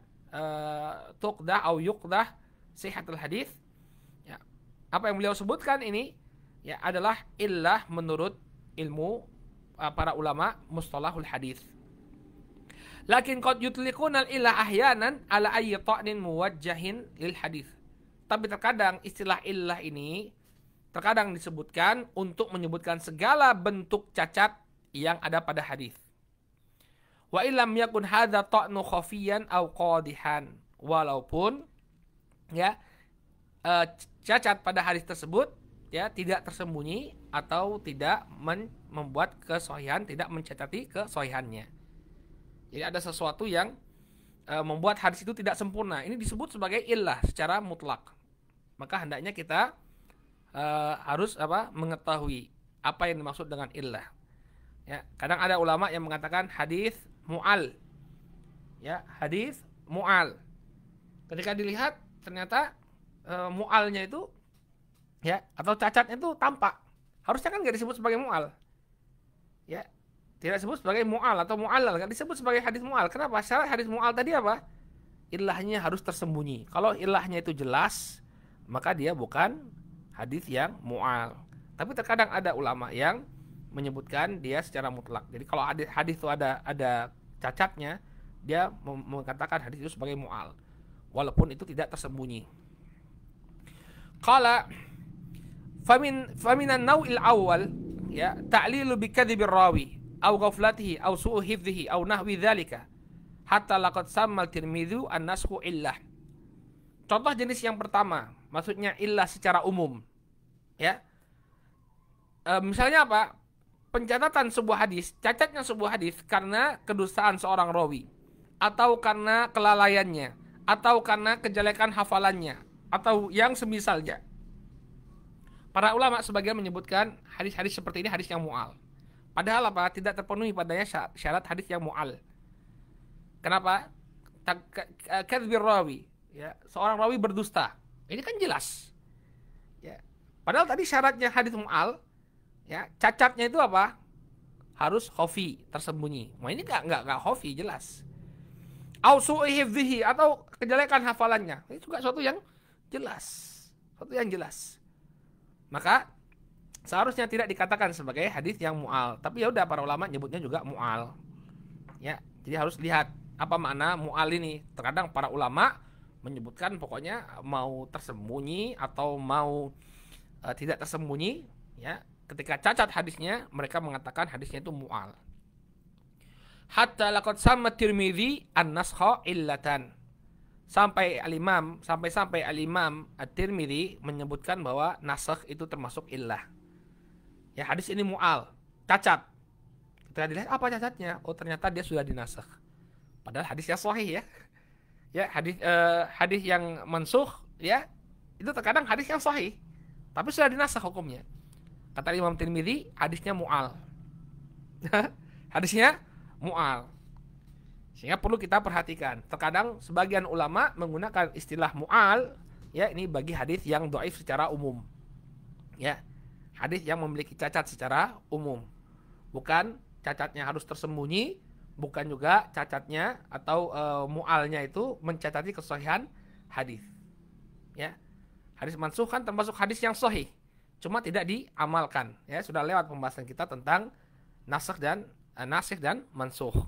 tuqdah atau yuqdah sihhatul hadis ya. Apa yang beliau sebutkan ini ya adalah illah menurut ilmu para ulama mustalahul hadis. Lakin qad yutliquna al-illah ahyanan ala ayyi ta'nin muwajjahin lil hadis. Tapi terkadang istilah illah ini terkadang disebutkan untuk menyebutkan segala bentuk cacat yang ada pada hadis. Wa illam yakun hadza ta'nu khafiyan aw qadihan, walaupun ya cacat pada hadis tersebut ya tidak tersembunyi atau tidak membuat kesohihan, tidak mencacati kesohihannya. Jadi ada sesuatu yang membuat hadis itu tidak sempurna. Ini disebut sebagai illah secara mutlak. Maka hendaknya kita harus mengetahui apa yang dimaksud dengan illah. Ya, kadang ada ulama yang mengatakan hadis mu'al. Ya, hadis mu'al. Ketika dilihat ternyata mu'alnya itu ya atau cacatnya itu tampak. Harusnya kan enggak disebut sebagai mu'al. Ya, tidak disebut sebagai mu'al atau mu'allal, enggak disebut sebagai hadis mu'al. Kenapa? Syarat hadis mu'al tadi apa? Ilahnya harus tersembunyi. Kalau ilahnya itu jelas, maka dia bukan hadis yang mu'al. Tapi terkadang ada ulama yang menyebutkan dia secara mutlak. Jadi kalau hadis itu ada cacatnya, dia mengatakan hadis itu sebagai mu'al, walaupun itu tidak tersembunyi. Qala faminan naw'il awal ya ta'lilu bi kadhibir rawi aw ghaflatihi aw su'u hifdhihi aw nahwi dzalika hatta laqad sammal Tirmidzi an-nasxu illah. Contoh jenis yang pertama, maksudnya illah secara umum. Ya. Misalnya apa? Pencatatan sebuah hadis, cacatnya sebuah hadis karena kedustaan seorang rawi, atau karena kelalaiannya, atau karena kejelekan hafalannya, atau yang semisalnya. Para ulama sebagian menyebutkan hadis-hadis seperti ini hadis yang mu'al. Padahal apa? Tidak terpenuhi padanya syarat hadis yang mu'al. Kenapa? Kadzbir rawi, ya, seorang rawi berdusta. Ini kan jelas. Ya. Padahal tadi syaratnya hadis mu'al, ya, cacatnya itu apa? Harus khafi, tersembunyi. Nah, ini enggak khafi, jelas. Au su'i hifdhihi, atau kejelekan hafalannya. Ini juga suatu yang jelas. Suatu yang jelas. Maka seharusnya tidak dikatakan sebagai hadis yang mu'al. Tapi ya udah, para ulama nyebutnya juga mu'al. Ya, jadi harus lihat apa makna mu'al ini. Terkadang para ulama menyebutkan pokoknya mau tersembunyi atau mau tidak tersembunyi, ya. Ketika cacat hadisnya, mereka mengatakan hadisnya itu mu'al. Hatta laqad samma Tirmidzi an-naskha illatan. Sampai al-Imam At-Tirmidzi menyebutkan bahwa nasakh itu termasuk illah. Ya, hadis ini mu'al, cacat. Ketika dilihat apa cacatnya? Oh, ternyata dia sudah dinasakh. Padahal hadisnya sahih ya. Ya, hadis yang mansukh ya, itu terkadang hadis yang sahih, tapi sudah dinasakh hukumnya. Kata Imam Tirmidzi, hadisnya mu'al. Hadisnya mu'al. Sehingga perlu kita perhatikan. Terkadang sebagian ulama menggunakan istilah mu'al, ya, ini bagi hadis yang dhaif secara umum. Ya. Hadis yang memiliki cacat secara umum. Bukan cacatnya harus tersembunyi, bukan juga cacatnya atau mu'alnya itu mencacati kesahihan hadis. Ya. Hadis mansukh kan termasuk hadis yang sahih, cuma tidak diamalkan. Ya, sudah lewat pembahasan kita tentang nasikh dan mansukh.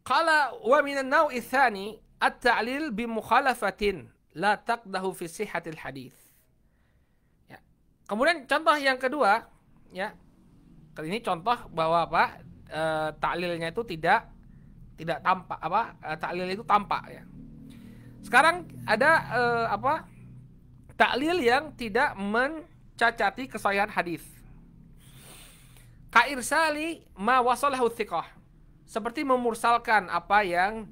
Qala wa minan naw'i tsani at-ta'lil bi mukhalafatin la taqdahu fi sihhatil hadis. Ya. Kemudian contoh yang kedua, ya. Ini contoh bahwa ta'lilnya itu tidak tampak, ta'lil itu tampak, ya. Sekarang ada ta'lil yang tidak mencacati kesahihan hadis. Ka'irsali ma wasalahu thiqah. Seperti memursalkan apa yang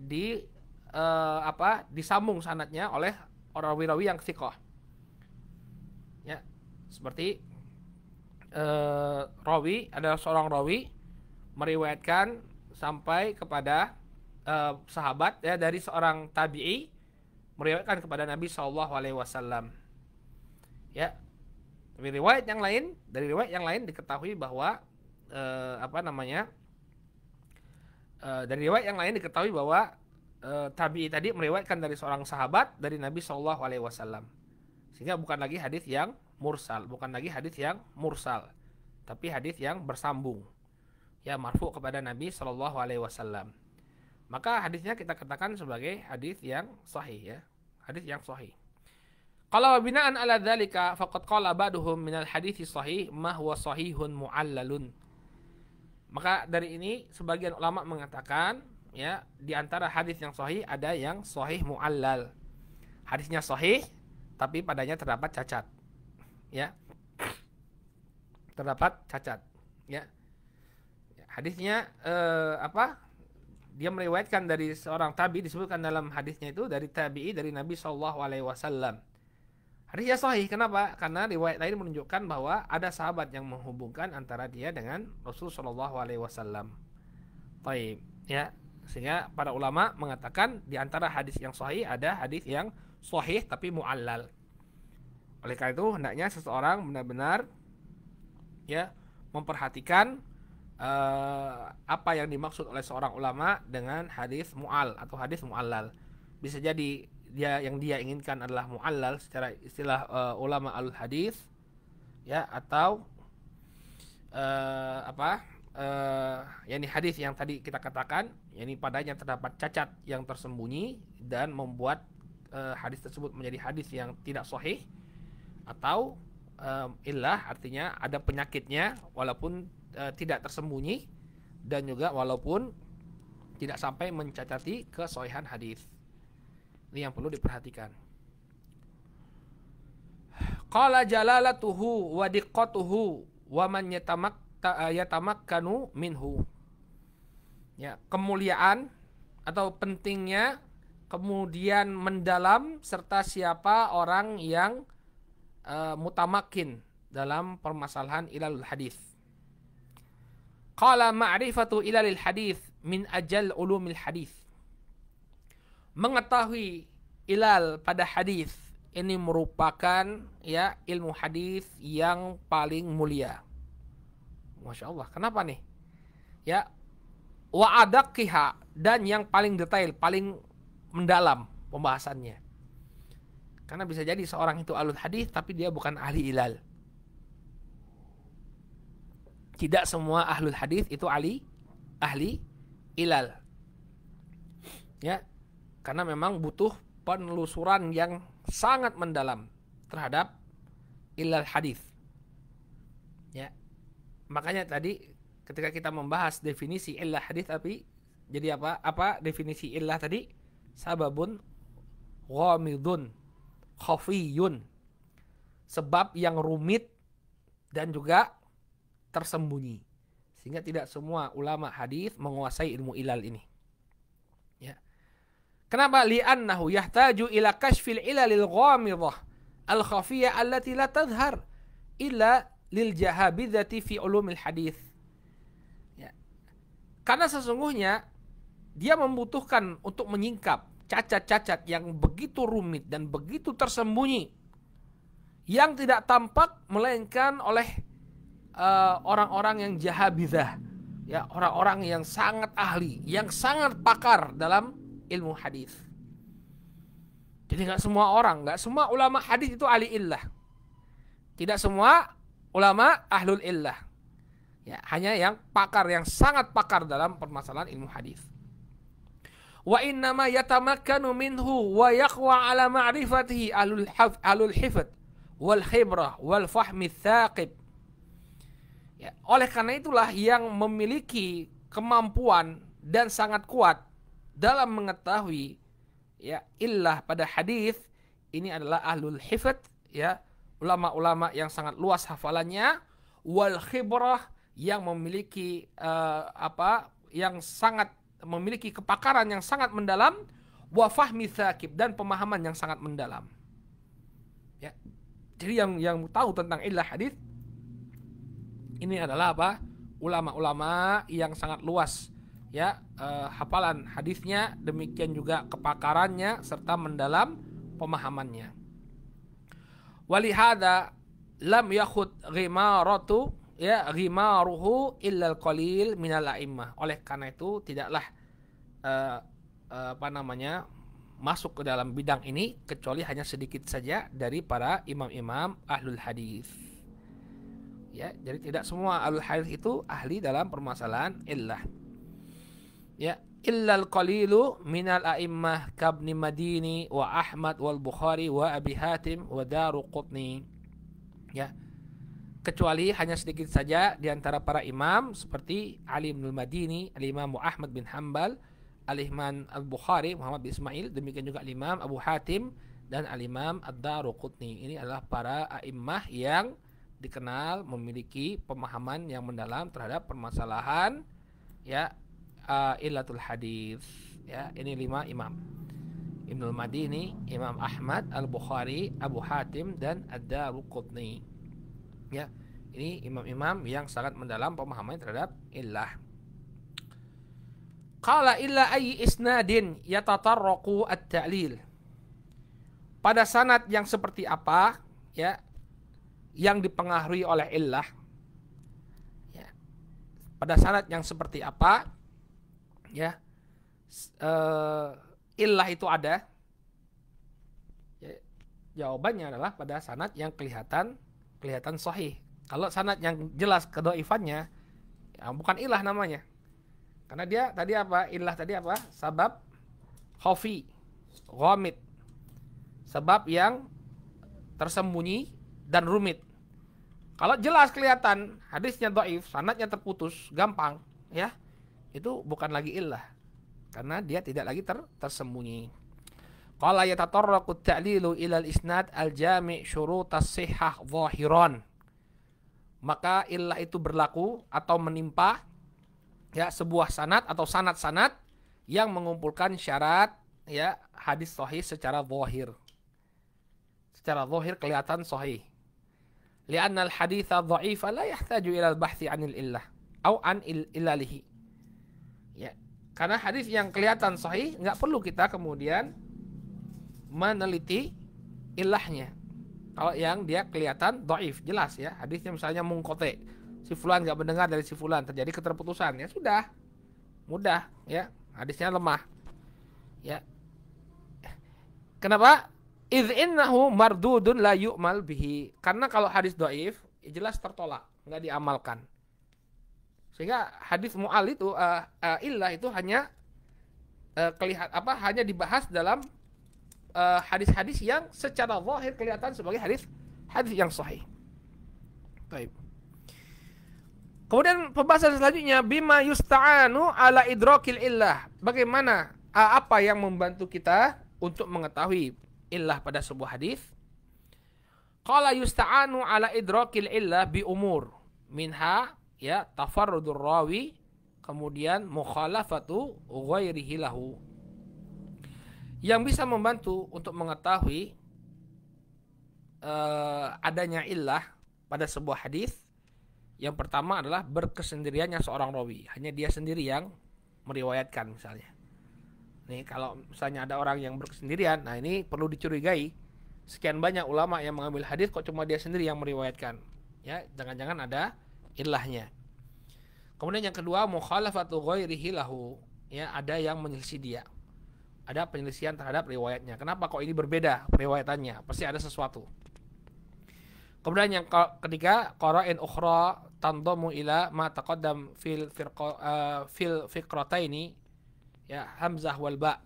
disambung sanadnya oleh orang rawi yang thiqah. Ya, seperti rawi, ada seorang rawi meriwayatkan sampai kepada sahabat, ya, dari seorang tabi'i meriwayatkan kepada Nabi SAW. Ya, dari riwayat yang lain diketahui bahwa dari riwayat yang lain diketahui bahwa tabi'i tadi meriwayatkan dari seorang sahabat dari Nabi SAW. Sehingga bukan lagi hadis yang mursal, tapi hadis yang bersambung, ya, marfu kepada Nabi SAW. Maka hadisnya kita katakan sebagai hadis yang sahih, ya, hadis yang sahih. Kalau binaan ala dzalika faqad qala ba'duhum minal hadits sahih ma huwa sahihun mu'allalun. Maka dari ini sebagian ulama mengatakan, ya, di antara hadis yang sahih ada yang sahih mu'allal. Hadisnya sahih tapi padanya terdapat cacat. Ya. Terdapat cacat, ya. Hadisnya dia meriwayatkan dari seorang tabi, disebutkan dalam hadisnya itu dari tabi'i dari Nabi SAW. Hadisnya sahih, kenapa? Karena riwayat lain menunjukkan bahwa ada sahabat yang menghubungkan antara dia dengan Rasul SAW. Baik, ya. Sehingga para ulama mengatakan di antara hadis yang sahih ada hadis yang sahih tapi mu'allal. Oleh karena itu hendaknya seseorang benar-benar, ya, memperhatikan apa yang dimaksud oleh seorang ulama dengan hadis mu'al atau hadis mu'allal. Bisa jadi dia inginkan adalah mu'allal secara istilah ulama al-hadis, ya, atau yakni hadis yang tadi kita katakan, yakni padanya terdapat cacat yang tersembunyi dan membuat hadis tersebut menjadi hadis yang tidak sahih, atau illah artinya ada penyakitnya walaupun tidak tersembunyi dan juga walaupun tidak sampai mencacati kesahihan hadis. Ini yang perlu diperhatikan. Qala jalalatuhu wa diqqatuhu wa man yatamakkanu minhu. Ya, kemuliaan atau pentingnya, kemudian mendalam, serta siapa orang yang mutamakin dalam permasalahan ilalul hadis. Qala ma'rifatu ilalil hadis min ajal ulumil hadis. Mengetahui ilal pada hadis ini merupakan, ya, ilmu hadis yang paling mulia. Masya Allah, kenapa nih? Ya, wa adaqqiha, dan yang paling detail, paling mendalam pembahasannya. Karena bisa jadi seorang itu ahlul hadis tapi dia bukan ahli ilal. Tidak semua ahlul hadis itu ahli ilal. Ya, karena memang butuh penelusuran yang sangat mendalam terhadap ilal hadis. Ya. Makanya tadi ketika kita membahas definisi illah hadis, tapi jadi apa definisi illah tadi? Sababun ghamidun khafiyun, sebab yang rumit dan juga tersembunyi. Sehingga tidak semua ulama hadis menguasai ilmu ilal ini. Ya. Kenapa? Li'annahu yahtaju ila kashfil ilalil ghamidah al-khafiyah allati la tadhhar illa lil jahabidhati fi ulumil hadis. Ya. Karena sesungguhnya dia membutuhkan untuk menyingkap cacat-cacat yang begitu rumit dan begitu tersembunyi yang tidak tampak melainkan oleh orang-orang yang jahabidah, ya, orang-orang yang sangat ahli, yang sangat pakar dalam ilmu hadis. Jadi nggak semua orang, nggak semua ulama hadis itu ahli illah. Tidak semua ulama ahlul illah. Ya, hanya yang pakar, yang sangat pakar dalam permasalahan ilmu hadis. Wa innama yatamakkanu minhu wa yaqwa ala ma'rifatihi ahlul hifdz wal khibrah wal fahmi tsaqib. Ya, oleh karena itulah yang memiliki kemampuan dan sangat kuat dalam mengetahui ya illah pada hadis ini adalah ahlul hifdz, ya, ulama-ulama yang sangat luas hafalannya, wal khibrah, yang memiliki yang sangat memiliki kepakaran yang sangat mendalam, wa fahmi tsaqib, dan pemahaman yang sangat mendalam. Ya. Jadi yang tahu tentang illah hadis ini adalah apa? Ulama-ulama yang sangat luas, ya, hafalan hadisnya, demikian juga kepakarannya serta mendalam pemahamannya. Walihada lam yakhud ghimaruhu illal qalil minal a'immah. Oleh karena itu tidaklah masuk ke dalam bidang ini kecuali hanya sedikit saja dari para imam-imam ahlul hadis. Ya, jadi tidak semua ahlul hadis itu ahli dalam permasalahan illah. Ya, illal qalilu minal a'immah kabni Madini wa Ahmad wal Bukhari wa Abi Hatim wa Daruqutni. Ya, kecuali hanya sedikit saja di antara para imam seperti Ali bin Madini, Al-Imam Ahmad bin Hanbal, Al-Imam Al-Bukhari Muhammad bin Ismail, demikian juga Al-Imam Abu Hatim dan Al-Imam Ad-Daruqutni. Ini adalah para a'immah yang dikenal memiliki pemahaman yang mendalam terhadap permasalahan ya illatul hadis. Ya, ini 5 imam. Ibnul Madini, Imam Ahmad, Al-Bukhari, Abu Hatim dan Ad-Daruqutni. Ya, ini imam-imam yang sangat mendalam pemahaman terhadap illah. Qala illa ayyi isnadin yatatarraqu at-ta'lil. Pada sanad yang seperti apa, ya, yang dipengaruhi oleh illah, ya, pada sanad yang seperti apa, ya, illah itu ada, ya, jawabannya adalah pada sanad yang kelihatan sahih. Kalau sanad yang jelas kedhaifannya, ya, bukan illah namanya, karena dia tadi apa, illah tadi apa, sabab khafi, ghamid, sebab yang tersembunyi dan rumit. Kalau jelas kelihatan hadisnya dhaif, sanadnya terputus, gampang, ya, itu bukan lagi illah, karena dia tidak lagi tersembunyi. Qala yatatarraqu at-ta'lilu ila al-isnad al-jami' syurut as-sihhah zahiran. Maka illah itu berlaku atau menimpa, ya, sebuah sanad atau sanad-sanad yang mengumpulkan syarat, ya, hadis sahih secara zahir. Secara zahir kelihatan sahih. Li'anna al-haditsa dha'ifa la yahtaju ila al-bahthi 'anil illah atau an illalihi. Ya, karena hadis yang kelihatan sahih enggak perlu kita kemudian meneliti ilahnya. Kalau yang dia kelihatan dhaif, jelas, ya, hadisnya misalnya munqati, si fulan enggak mendengar dari si fulan, terjadi keterputusan, ya sudah, mudah, ya, hadisnya lemah. Ya. Kenapa? Idz innahu mardudun la yu'mal bihi. Karena kalau hadis dhaif, jelas tertolak, enggak diamalkan. Sehingga hadis mu'al itu illah itu hanya hanya dibahas dalam hadis-hadis yang secara zahir kelihatan sebagai hadis yang sahih. Baik. Kemudian pembahasan selanjutnya bima yusta'anu ala idrakil illah. Bagaimana apa yang membantu kita untuk mengetahui illah pada sebuah hadis? Qala yusta'anu ala idrakil illah bi umur minha, ya, tafarrudur rawi, kemudian mukhalafatu ghairihi lahu. Yang bisa membantu untuk mengetahui adanya illah pada sebuah hadis, yang pertama adalah berkesendiriannya seorang rawi, hanya dia sendiri yang meriwayatkan misalnya. Nih, kalau misalnya ada orang yang berkesendirian, nah ini perlu dicurigai. Sekian banyak ulama yang mengambil hadis kok cuma dia sendiri yang meriwayatkan. Ya, jangan-jangan ada illahnya. Kemudian yang kedua, mukhalafatu ghairihi lahu, ya, ada yang menyelisih dia. Ada penyelisihan terhadap riwayatnya. Kenapa kok ini berbeda riwayatannya? Pasti ada sesuatu. Kemudian yang ketiga, qara'in ukhra tandamu ila ma taqaddam fil fiqrataini, ya, hamzah wal ba.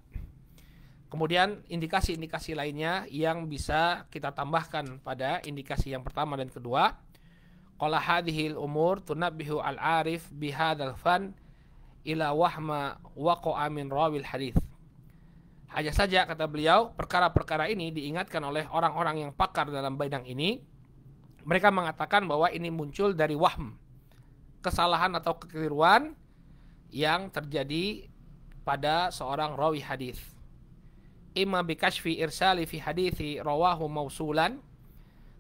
Kemudian indikasi-indikasi lainnya yang bisa kita tambahkan pada indikasi yang pertama dan kedua. Qala hadhil umur tunabbihu al-arif bihadzal fan ila wahma waqa'a min rawil hadits. Hanya saja, kata beliau, perkara-perkara ini diingatkan oleh orang-orang yang pakar dalam bidang ini. Mereka mengatakan bahwa ini muncul dari wahm, kesalahan atau kekeliruan yang terjadi pada seorang rawi hadis. Imma bikashfi irsali fi hadithi rawahu mausulan,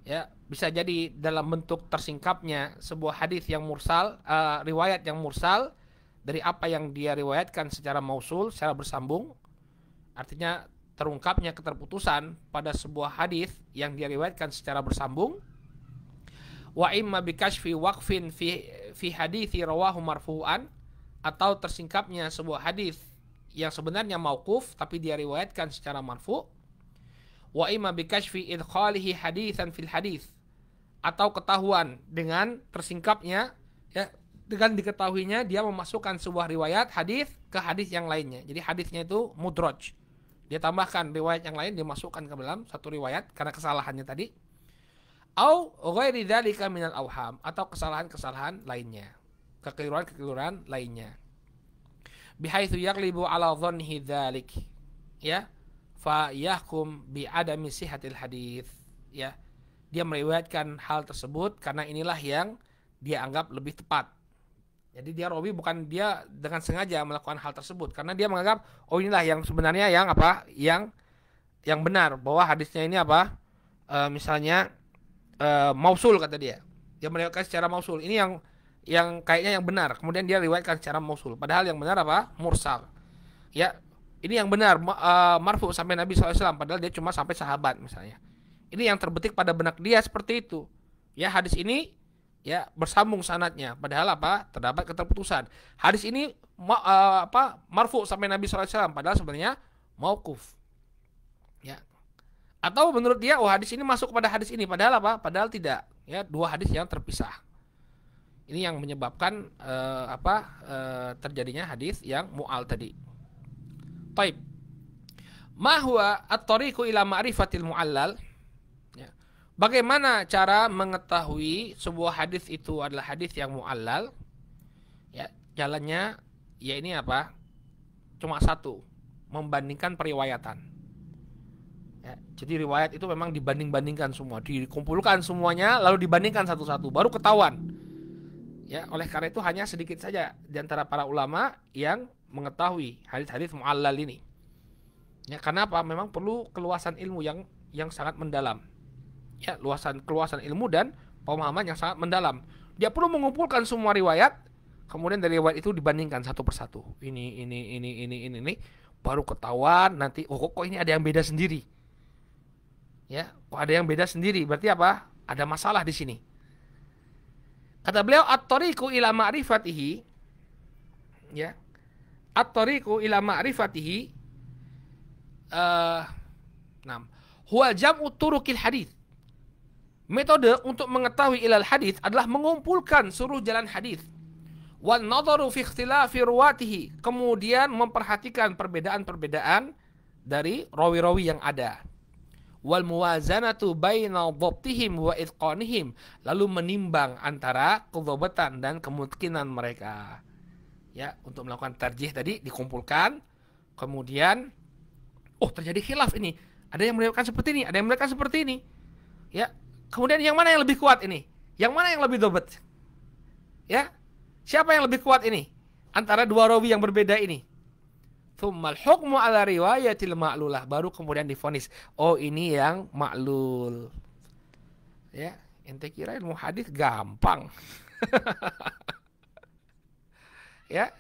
ya, bisa jadi dalam bentuk tersingkapnya sebuah hadis yang mursal, riwayat yang mursal dari apa yang dia riwayatkan secara mausul, secara bersambung. Artinya terungkapnya keterputusan pada sebuah hadis yang dia riwayatkan secara bersambung. Wa imma bikashfi waqfin fi hadithi rawahu marfu'an, atau tersingkapnya sebuah hadis yang sebenarnya mauquf tapi dia riwayatkan secara marfu'. Wa imma bikashfi idkhalihi haditsan fil hadis, atau ketahuan dengan tersingkapnya, ya, dengan diketahuinya dia memasukkan sebuah riwayat hadis ke hadis yang lainnya. Jadi hadisnya itu mudraj. Dia tambahkan riwayat yang lain, dimasukkan ke dalam satu riwayat karena kesalahannya tadi. Au ghairi dzalika minal auham, atau kesalahan-kesalahan lainnya, kekeliruan-kekeliruan lainnya. Bihaitsu yaghlibu ala dhannihi dzalik, ya, fa yahkum bi adami sihhatil hadits, ya. Dia meriwayatkan hal tersebut karena inilah yang dia anggap lebih tepat. Jadi dia rawi bukan dia dengan sengaja melakukan hal tersebut, karena dia menganggap oh inilah yang sebenarnya yang apa, yang benar, bahwa hadisnya ini apa, misalnya mausul, kata dia. Dia meriwayatkan secara mausul. Ini yang kayaknya yang benar. Kemudian dia riwayatkan secara mausul. Padahal yang benar apa? Mursal. Ya, ini yang benar marfu sampai Nabi SAW. Padahal dia cuma sampai sahabat misalnya. Ini yang terbetik pada benak dia seperti itu. Ya, hadis ini ya bersambung sanadnya. Padahal apa? Terdapat keterputusan. Hadis ini marfu sampai Nabi SAW. Padahal sebenarnya mauquf. Ya. Atau menurut dia, oh hadis ini masuk pada hadis ini, padahal apa? Padahal tidak. Ya, dua hadis yang terpisah. Ini yang menyebabkan terjadinya hadis yang mu'al tadi. Taib. Ma huwa at-tariqu ila ma'rifatil mu'allal? Ya. Bagaimana cara mengetahui sebuah hadis itu adalah hadis yang mu'allal? Ya, jalannya ya ini apa? Cuma satu, membandingkan periwayatan. Ya, jadi riwayat itu memang dibanding-bandingkan semua, dikumpulkan semuanya lalu dibandingkan satu-satu, baru ketahuan. Ya, oleh karena itu hanya sedikit saja di antara para ulama yang mengetahui hadis-hadis mu'allal ini. Ya, karena apa? Memang perlu keluasan ilmu yang sangat mendalam. Ya, keluasan ilmu dan pemahaman yang sangat mendalam. Dia perlu mengumpulkan semua riwayat, kemudian dari riwayat itu dibandingkan satu persatu. Ini baru ketahuan nanti, oh kok ini ada yang beda sendiri. Ya, kok ada yang beda sendiri, berarti apa? Ada masalah di sini. Kata beliau, at-tariqu ila ma'rifatihi, ya, at-tariqu ila ma'rifatihi, huwa jam'u turuqil hadits. Metode untuk mengetahui ilal hadits adalah mengumpulkan seluruh jalan hadits. Wan nadharu fi ikhtilafi ruwatihi, kemudian memperhatikan perbedaan-perbedaan dari rawi-rawi yang ada. Wal muwazanatu baina dhabtihim wa itqanihim, lalu menimbang antara kedhabatan dan kemungkinan mereka. Ya, untuk melakukan tarjih tadi dikumpulkan, kemudian terjadi khilaf ini. Ada yang meriwayatkan seperti ini, ada yang meriwayatkan seperti ini. Ya, kemudian yang mana yang lebih kuat ini? Yang mana yang lebih dhabat? Ya, siapa yang lebih kuat ini antara dua rawi yang berbeda ini? Tsummal hukmu ala riwayatil ma'lulah, baru kemudian divonis, oh ini yang ma'lul. Ya, ente kira ilmu hadis gampang. Ya,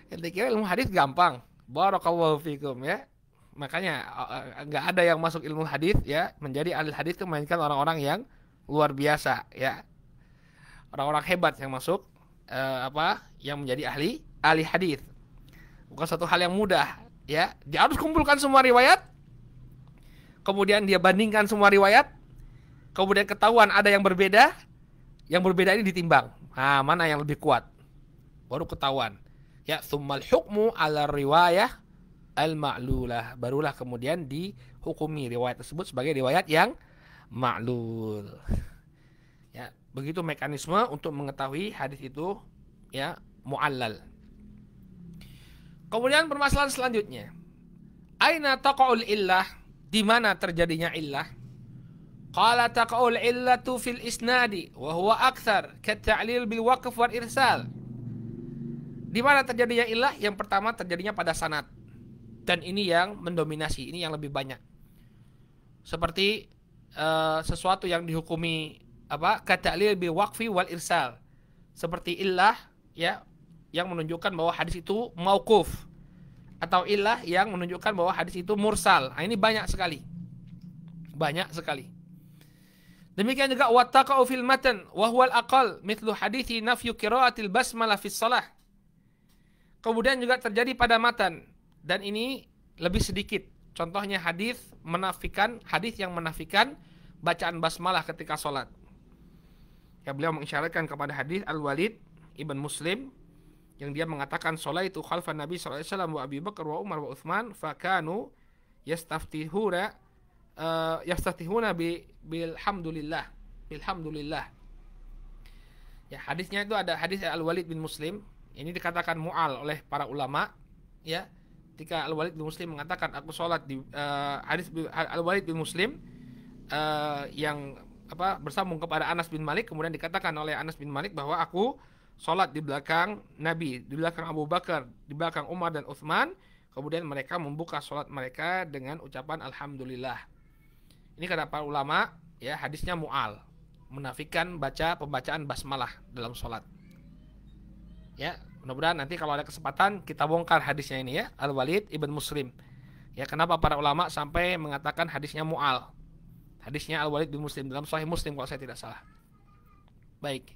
ente kira ilmu hadis gampang. Barakallahu fikum, ya. Makanya enggak ada yang masuk ilmu hadis ya menjadi ahli hadis itu melainkan orang-orang yang luar biasa, ya. Orang-orang hebat yang masuk yang menjadi ahli hadis. Bukan suatu hal yang mudah Ya, dia harus kumpulkan semua riwayat, kemudian dia bandingkan semua riwayat, kemudian ketahuan ada yang berbeda ini ditimbang. Nah, mana yang lebih kuat? Baru ketahuan. Ya, tsummal hukmu ala riwayah al-ma'lulah. Barulah kemudian dihukumi riwayat tersebut sebagai riwayat yang ma'lul. Ya, begitu mekanisme untuk mengetahui hadis itu ya mu'allal. Kemudian permasalahan selanjutnya. Aina taqa'ul illah? Di mana terjadinya illah? Qala taqa'ul illatu fil isnadi wa huwa akthar kat'lil bil waqf wal irsal. Di mana terjadinya illah? Yang pertama terjadinya pada sanad. Dan ini yang mendominasi, ini yang lebih banyak. Seperti sesuatu yang dihukumi kat'lil bil waqfi wal irsal. Seperti illah ya yang menunjukkan bahwa hadis itu mauquf, atau illah yang menunjukkan bahwa hadis itu mursal. Nah, ini banyak sekali. Banyak sekali. Demikian juga wattaqa'u fil matan wa huwal aqal mithlu hadithi nafyu qiraatil basmalah fis shalah. Kemudian juga terjadi pada matan, dan ini lebih sedikit. Contohnya hadis yang menafikan bacaan basmalah ketika salat. Ya, beliau mengisyaratkan kepada hadis Al-Walid Ibn Muslim yang dia mengatakan sholaitu khalfan Nabi sallallahu alaihi wasallam wa Abi Bakar wa Umar wa Utsman fakanu yastaftihuna bilhamdulillah. Ya, hadisnya itu ada hadis Al-Walid bin Muslim. Ini dikatakan mu'al oleh para ulama ya. Ketika Al-Walid bin Muslim mengatakan aku sholat di hadis Al-Walid bin Muslim yang bersambung kepada Anas bin Malik, kemudian dikatakan oleh Anas bin Malik bahwa aku sholat di belakang Nabi, di belakang Abu Bakar, di belakang Umar dan Utsman. Kemudian mereka membuka sholat mereka dengan ucapan Alhamdulillah. Ini kata para ulama ya, hadisnya mu'al, menafikan pembacaan basmalah dalam sholat. Ya, mudah-mudahan nanti kalau ada kesempatan kita bongkar hadisnya ini ya, Al-Walid Ibn Muslim. Ya, kenapa para ulama sampai mengatakan hadisnya mu'al? Hadisnya Al-Walid bin Muslim dalam Sahih Muslim kalau saya tidak salah. Baik.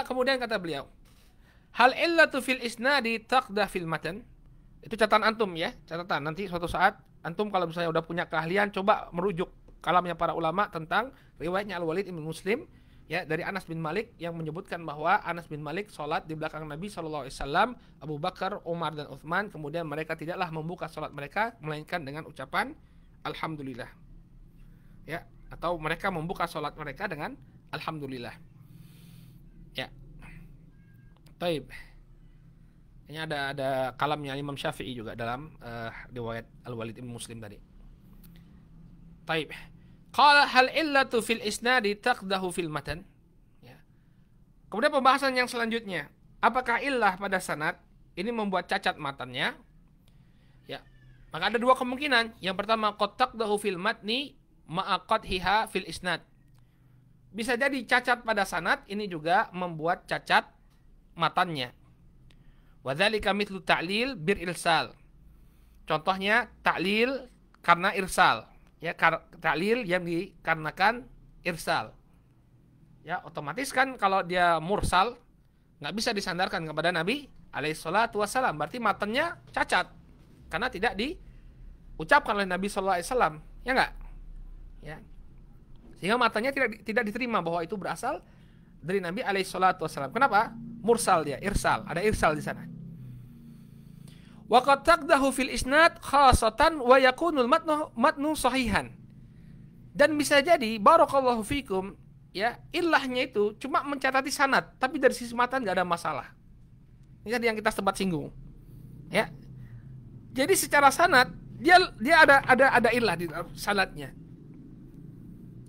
Kemudian kata beliau, hal illatu fil isnadi taqdah fil matan. Itu catatan antum ya, catatan. Nanti suatu saat antum kalau misalnya udah punya keahlian, coba merujuk kalamnya para ulama tentang riwayatnya Al-Walid bin Muslim ya, dari Anas bin Malik yang menyebutkan bahwa Anas bin Malik sholat di belakang Nabi SAW, Abu Bakar, Umar dan Utsman. Kemudian mereka tidaklah membuka sholat mereka melainkan dengan ucapan Alhamdulillah ya, atau mereka membuka sholat mereka dengan Alhamdulillah ya. Taib. Ini ada kalamnya Imam Syafi'i juga dalam riwayat Al-Walid bin Muslim tadi. Taib. Qala hal illatu fil isnadi taqdahu fil matan. Ya. Kemudian pembahasan yang selanjutnya, apakah illah pada sanad ini membuat cacat matannya? Ya. Maka ada dua kemungkinan. Yang pertama, qad taqdahu fil matni ma'a qadhiha fil isnad. Bisa jadi cacat pada sanad ini juga membuat cacat matannya. Wa dzalika mithlu ta'lil bir irsal. Contohnya ta'lil karena irsal. Ya, ta'lil yang dikarenakan irsal. Ya, otomatis kan kalau dia mursal nggak bisa disandarkan kepada Nabi alaihi salatu wasallam, berarti matanya cacat karena tidak diucapkan oleh Nabi sallallahu alaihi wasallam, ya enggak? Ya. Sehingga matanya tidak diterima bahwa itu berasal dari Nabi alaihi salatu wasallam. Kenapa? Mursal dia, irsal, ada irsal di sana. Wa qad taqdahu fil isnad khasatan wa yakunul matnu sahihan. Dan bisa jadi barakallahu fikum ya, illahnya itu cuma mencatati sanad, tapi dari sisi matan enggak ada masalah. Ini kan yang kita sempat singgung. Ya. Jadi secara sanad dia ada illah di sanadnya.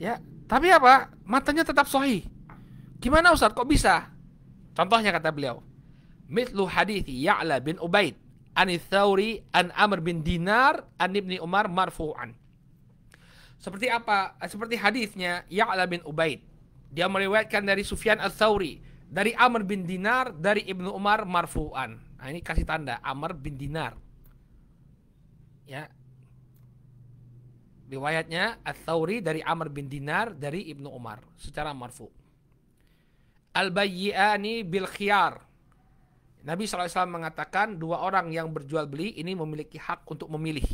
Ya, tapi apa? Matanya tetap sahih. Gimana Ustaz kok bisa? Contohnya kata beliau, mithlu hadithi Ya'la bin Ubaid Anits Tsauri an Amr bin Dinar an Ibni Umar marfu'an. Seperti apa? Seperti hadisnya Ya'la bin Ubaid. Dia meriwayatkan dari Sufyan Ats-Tsauri, dari Amr bin Dinar, dari Ibnu Umar marfu'an. Nah, ini kasih tanda Amr bin Dinar. Ya. Riwayatnya Ats-Tsauri dari Amr bin Dinar dari Ibnu Umar secara marfu'. Al-bayyi'ani bil khiyar. Nabi SAW mengatakan dua orang yang berjual beli ini memiliki hak untuk memilih.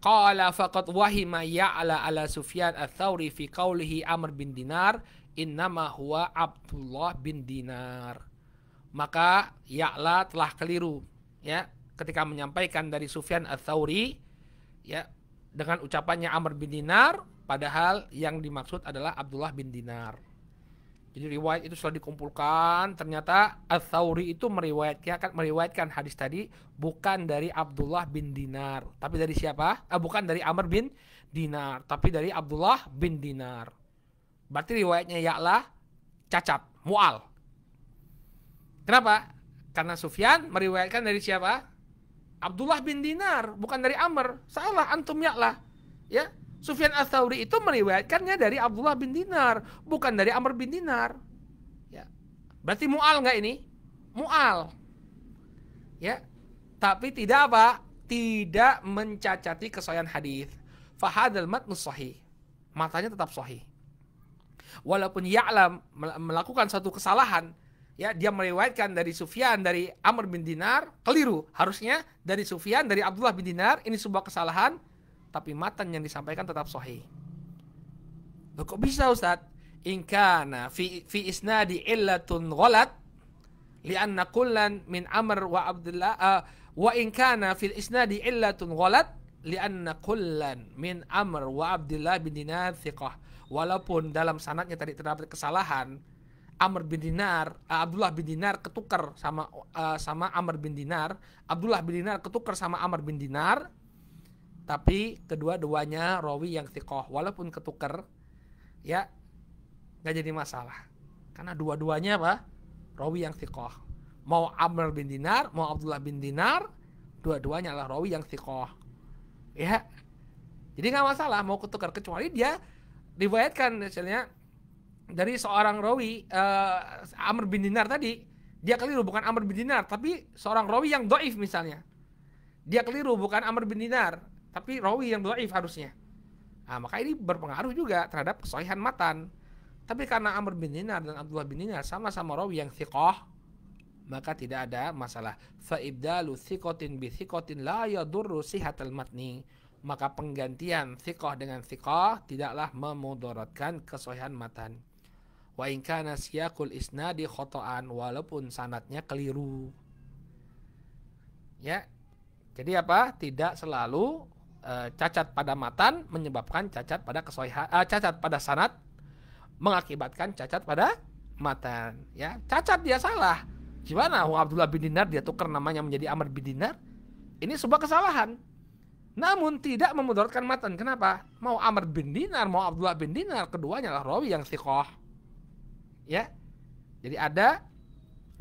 Qala faqad wahima ya'la ala Sufyan ats-Tsauri fi qaulihi Amr bin Dinar innama huwa Abdullah bin Dinar. Maka Ya'la telah keliru ya ketika menyampaikan dari Sufyan ats-Tsauri ya dengan ucapannya Amr bin Dinar padahal yang dimaksud adalah Abdullah bin Dinar. Jadi riwayat itu sudah dikumpulkan, ternyata Ats-Tsauri itu meriwayatkan hadis tadi bukan dari Abdullah bin Dinar, tapi dari siapa? Bukan dari Amr bin Dinar, tapi dari Abdullah bin Dinar. Berarti riwayatnya Ya'la cacat, mu'al. Kenapa? Karena Sufyan meriwayatkan dari siapa? Abdullah bin Dinar, bukan dari Amr. Salah antum Ya'la. Ya. Sufyan ats-Tsauri itu meriwayatkannya dari Abdullah bin Dinar, bukan dari Amr bin Dinar. Ya. Berarti mu'al enggak ini? Mu'al. Ya. Tapi tidak apa? Tidak mencacati kesahihan hadis. Fahadzal matnu sahih. Matanya tetap sahih. Walaupun Ya'lam melakukan satu kesalahan, ya, dia meriwayatkan dari Sufyan dari Amr bin Dinar, keliru. Harusnya dari Sufyan dari Abdullah bin Dinar, ini sebuah kesalahan. Tapi matan yang disampaikan tetap sahih. Loh, kok bisa Ustaz? In kana fi isnadi illatun ghalat li'anna kullan min Amr wa Abdullah wa in kana fil isnadi illatun ghalat li'anna kullan min Amr wa Abdullah bin Dinar thiqah. Walaupun dalam sanadnya tadi terdapat kesalahan, Amr bin Dinar, Abdullah bin Dinar ketukar sama Amr bin Dinar, Abdullah bin Dinar ketukar sama Amr bin Dinar. Tapi kedua-duanya rawi yang thiqah, walaupun ketukar ya gak jadi masalah. Karena dua-duanya apa? Rawi yang thiqah. Mau Amr bin Dinar, mau Abdullah bin Dinar, dua-duanya adalah rawi yang thiqah. Ya. Jadi gak masalah mau ketukar, kecuali dia riwayatkan misalnya dari seorang rawi Amr bin Dinar tadi, dia keliru bukan Amr bin Dinar, tapi seorang rawi yang dhaif misalnya. Dia keliru bukan Amr bin Dinar, tapi rawi yang dhaif harusnya. Nah, maka ini berpengaruh juga terhadap kesahihan matan. Tapi karena Amr bin Dinar dan Abdullah bin Dinar sama-sama rawi yang thiqah, maka tidak ada masalah. Fa ibdalu thiqatin bi thiqatin la yadurru sihatal matni. Maka penggantian thiqah dengan thiqah tidaklah memudaratkan kesahihan matan. Wa in kana siyaqul isnadi khata'an, walaupun sanadnya keliru. Ya. Jadi apa? Tidak selalu cacat pada matan menyebabkan cacat pada kesahihan, cacat pada sanad mengakibatkan cacat pada matan. Ya, cacat dia salah. Gimana? Abdullah bin Dinar dia tukar namanya menjadi Amr bin Dinar. Ini sebuah kesalahan. Namun tidak memudaratkan matan. Kenapa? Mau Amr bin Dinar, mau Abdullah bin Dinar, keduanya adalah rawi yang thiqah. Ya. Jadi ada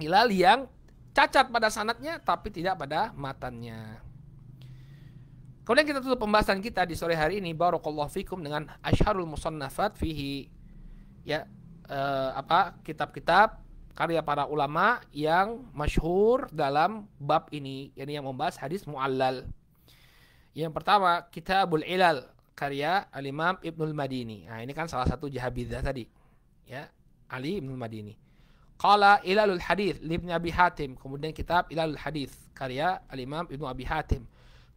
ilal yang cacat pada sanadnya tapi tidak pada matannya. Kemudian kita tutup pembahasan kita di sore hari ini barakallahu fikum dengan asyharul musannafat fihi, ya, kitab-kitab karya para ulama yang masyhur dalam bab ini, yakni yang membahas hadis muallal. Yang pertama Kitabul Ilal karya Al-Imam Ibnul Madini. Nah, ini kan salah satu jahabidzah tadi, ya, Ali Ibnul Madini. Qala Ilalul Hadits li Ibnu Abi Hatim. Kemudian kitab Ilalul Hadits karya Al-Imam Ibnu Abi Hatim.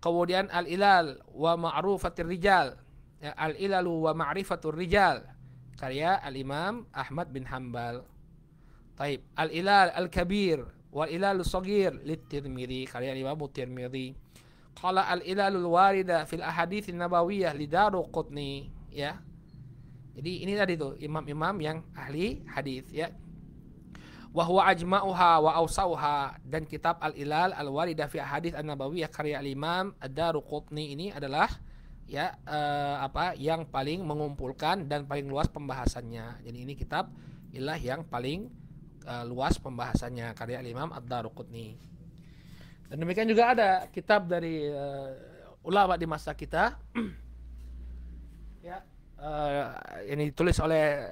Kemudian Al-Ilal wa Ma'rufatir Rijal, ya, Al-Ilalu wa Ma'rifatur Rijal karya Al-Imam Ahmad bin Hanbal. Taib, Al-Ilal Al-Kabir wal Ilalus Shaghir lit-Tirmidzi karya Imam Tirmidzi. Qala Al-Ilalul Warida fil Ahaditsin Nabawiyah li Daruqutni, ya. Jadi ini tadi tuh imam-imam yang ahli hadis, ya. Wa huwa ajma'uha wa awsauha, dan kitab Al-Ilal Al-Waridah fi Ahadits An-Nabawiyah karya Al-Imam Ad-Daruqutni ini adalah, ya, yang paling mengumpulkan dan paling luas pembahasannya. Jadi ini kitab Ilal yang paling luas pembahasannya karya Al-Imam Ad-Daruqutni. Dan demikian juga ada kitab dari ulama di masa kita, ya, ini ditulis oleh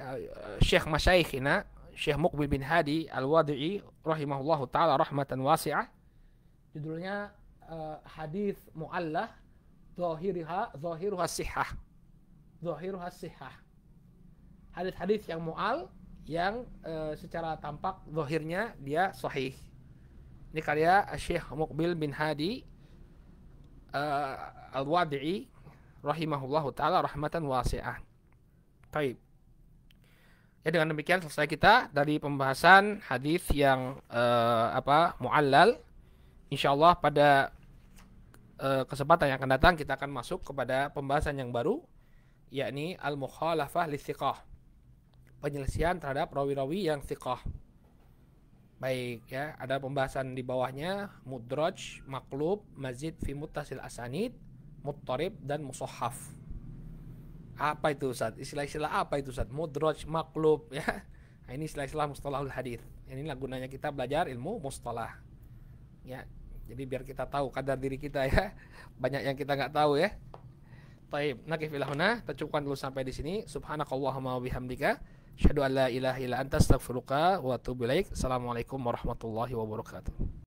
Syekh Masyaikhina Syekh Muqbil bin Hadi Al-Wadi'i rahimahullahu ta'ala rahmatan wasi'ah. Judulnya hadis mu'allah zahiruha sihhah. Hadis-hadis yang mu'al yang secara tampak zahirnya dia sahih. Ini karya Syekh Muqbil bin Hadi Al-Wadi'i rahimahullahu taala rahmatan wasi'ah. Baik. Ya, dengan demikian selesai kita dari pembahasan hadis yang muallal. Insyaallah pada kesempatan yang akan datang kita akan masuk kepada pembahasan yang baru, yakni al-mukhalafah lithiqah. Penyelesaian terhadap rawi-rawi yang thiqah. Baik ya, ada pembahasan di bawahnya mudraj, maqlub, mazid fi muttasil asanid, muttarib dan musahhaf. Apa itu Ustaz? Istilah-istilah apa itu Ustaz? Mudraj, maqlub ya. Nah, ini istilah-istilah mustalahul hadis. Inilah gunanya kita belajar ilmu mustalah. Ya. Jadi biar kita tahu kadar diri kita ya. Banyak yang kita nggak tahu ya. Taib, nakif ilahuna, kita cukupkan dulu sampai di sini. Subhanakallahumma wa bihamdika, asyhadu an la ilaha illa anta, astaghfiruka wa atubu ilaik. Assalamualaikum warahmatullahi wabarakatuh.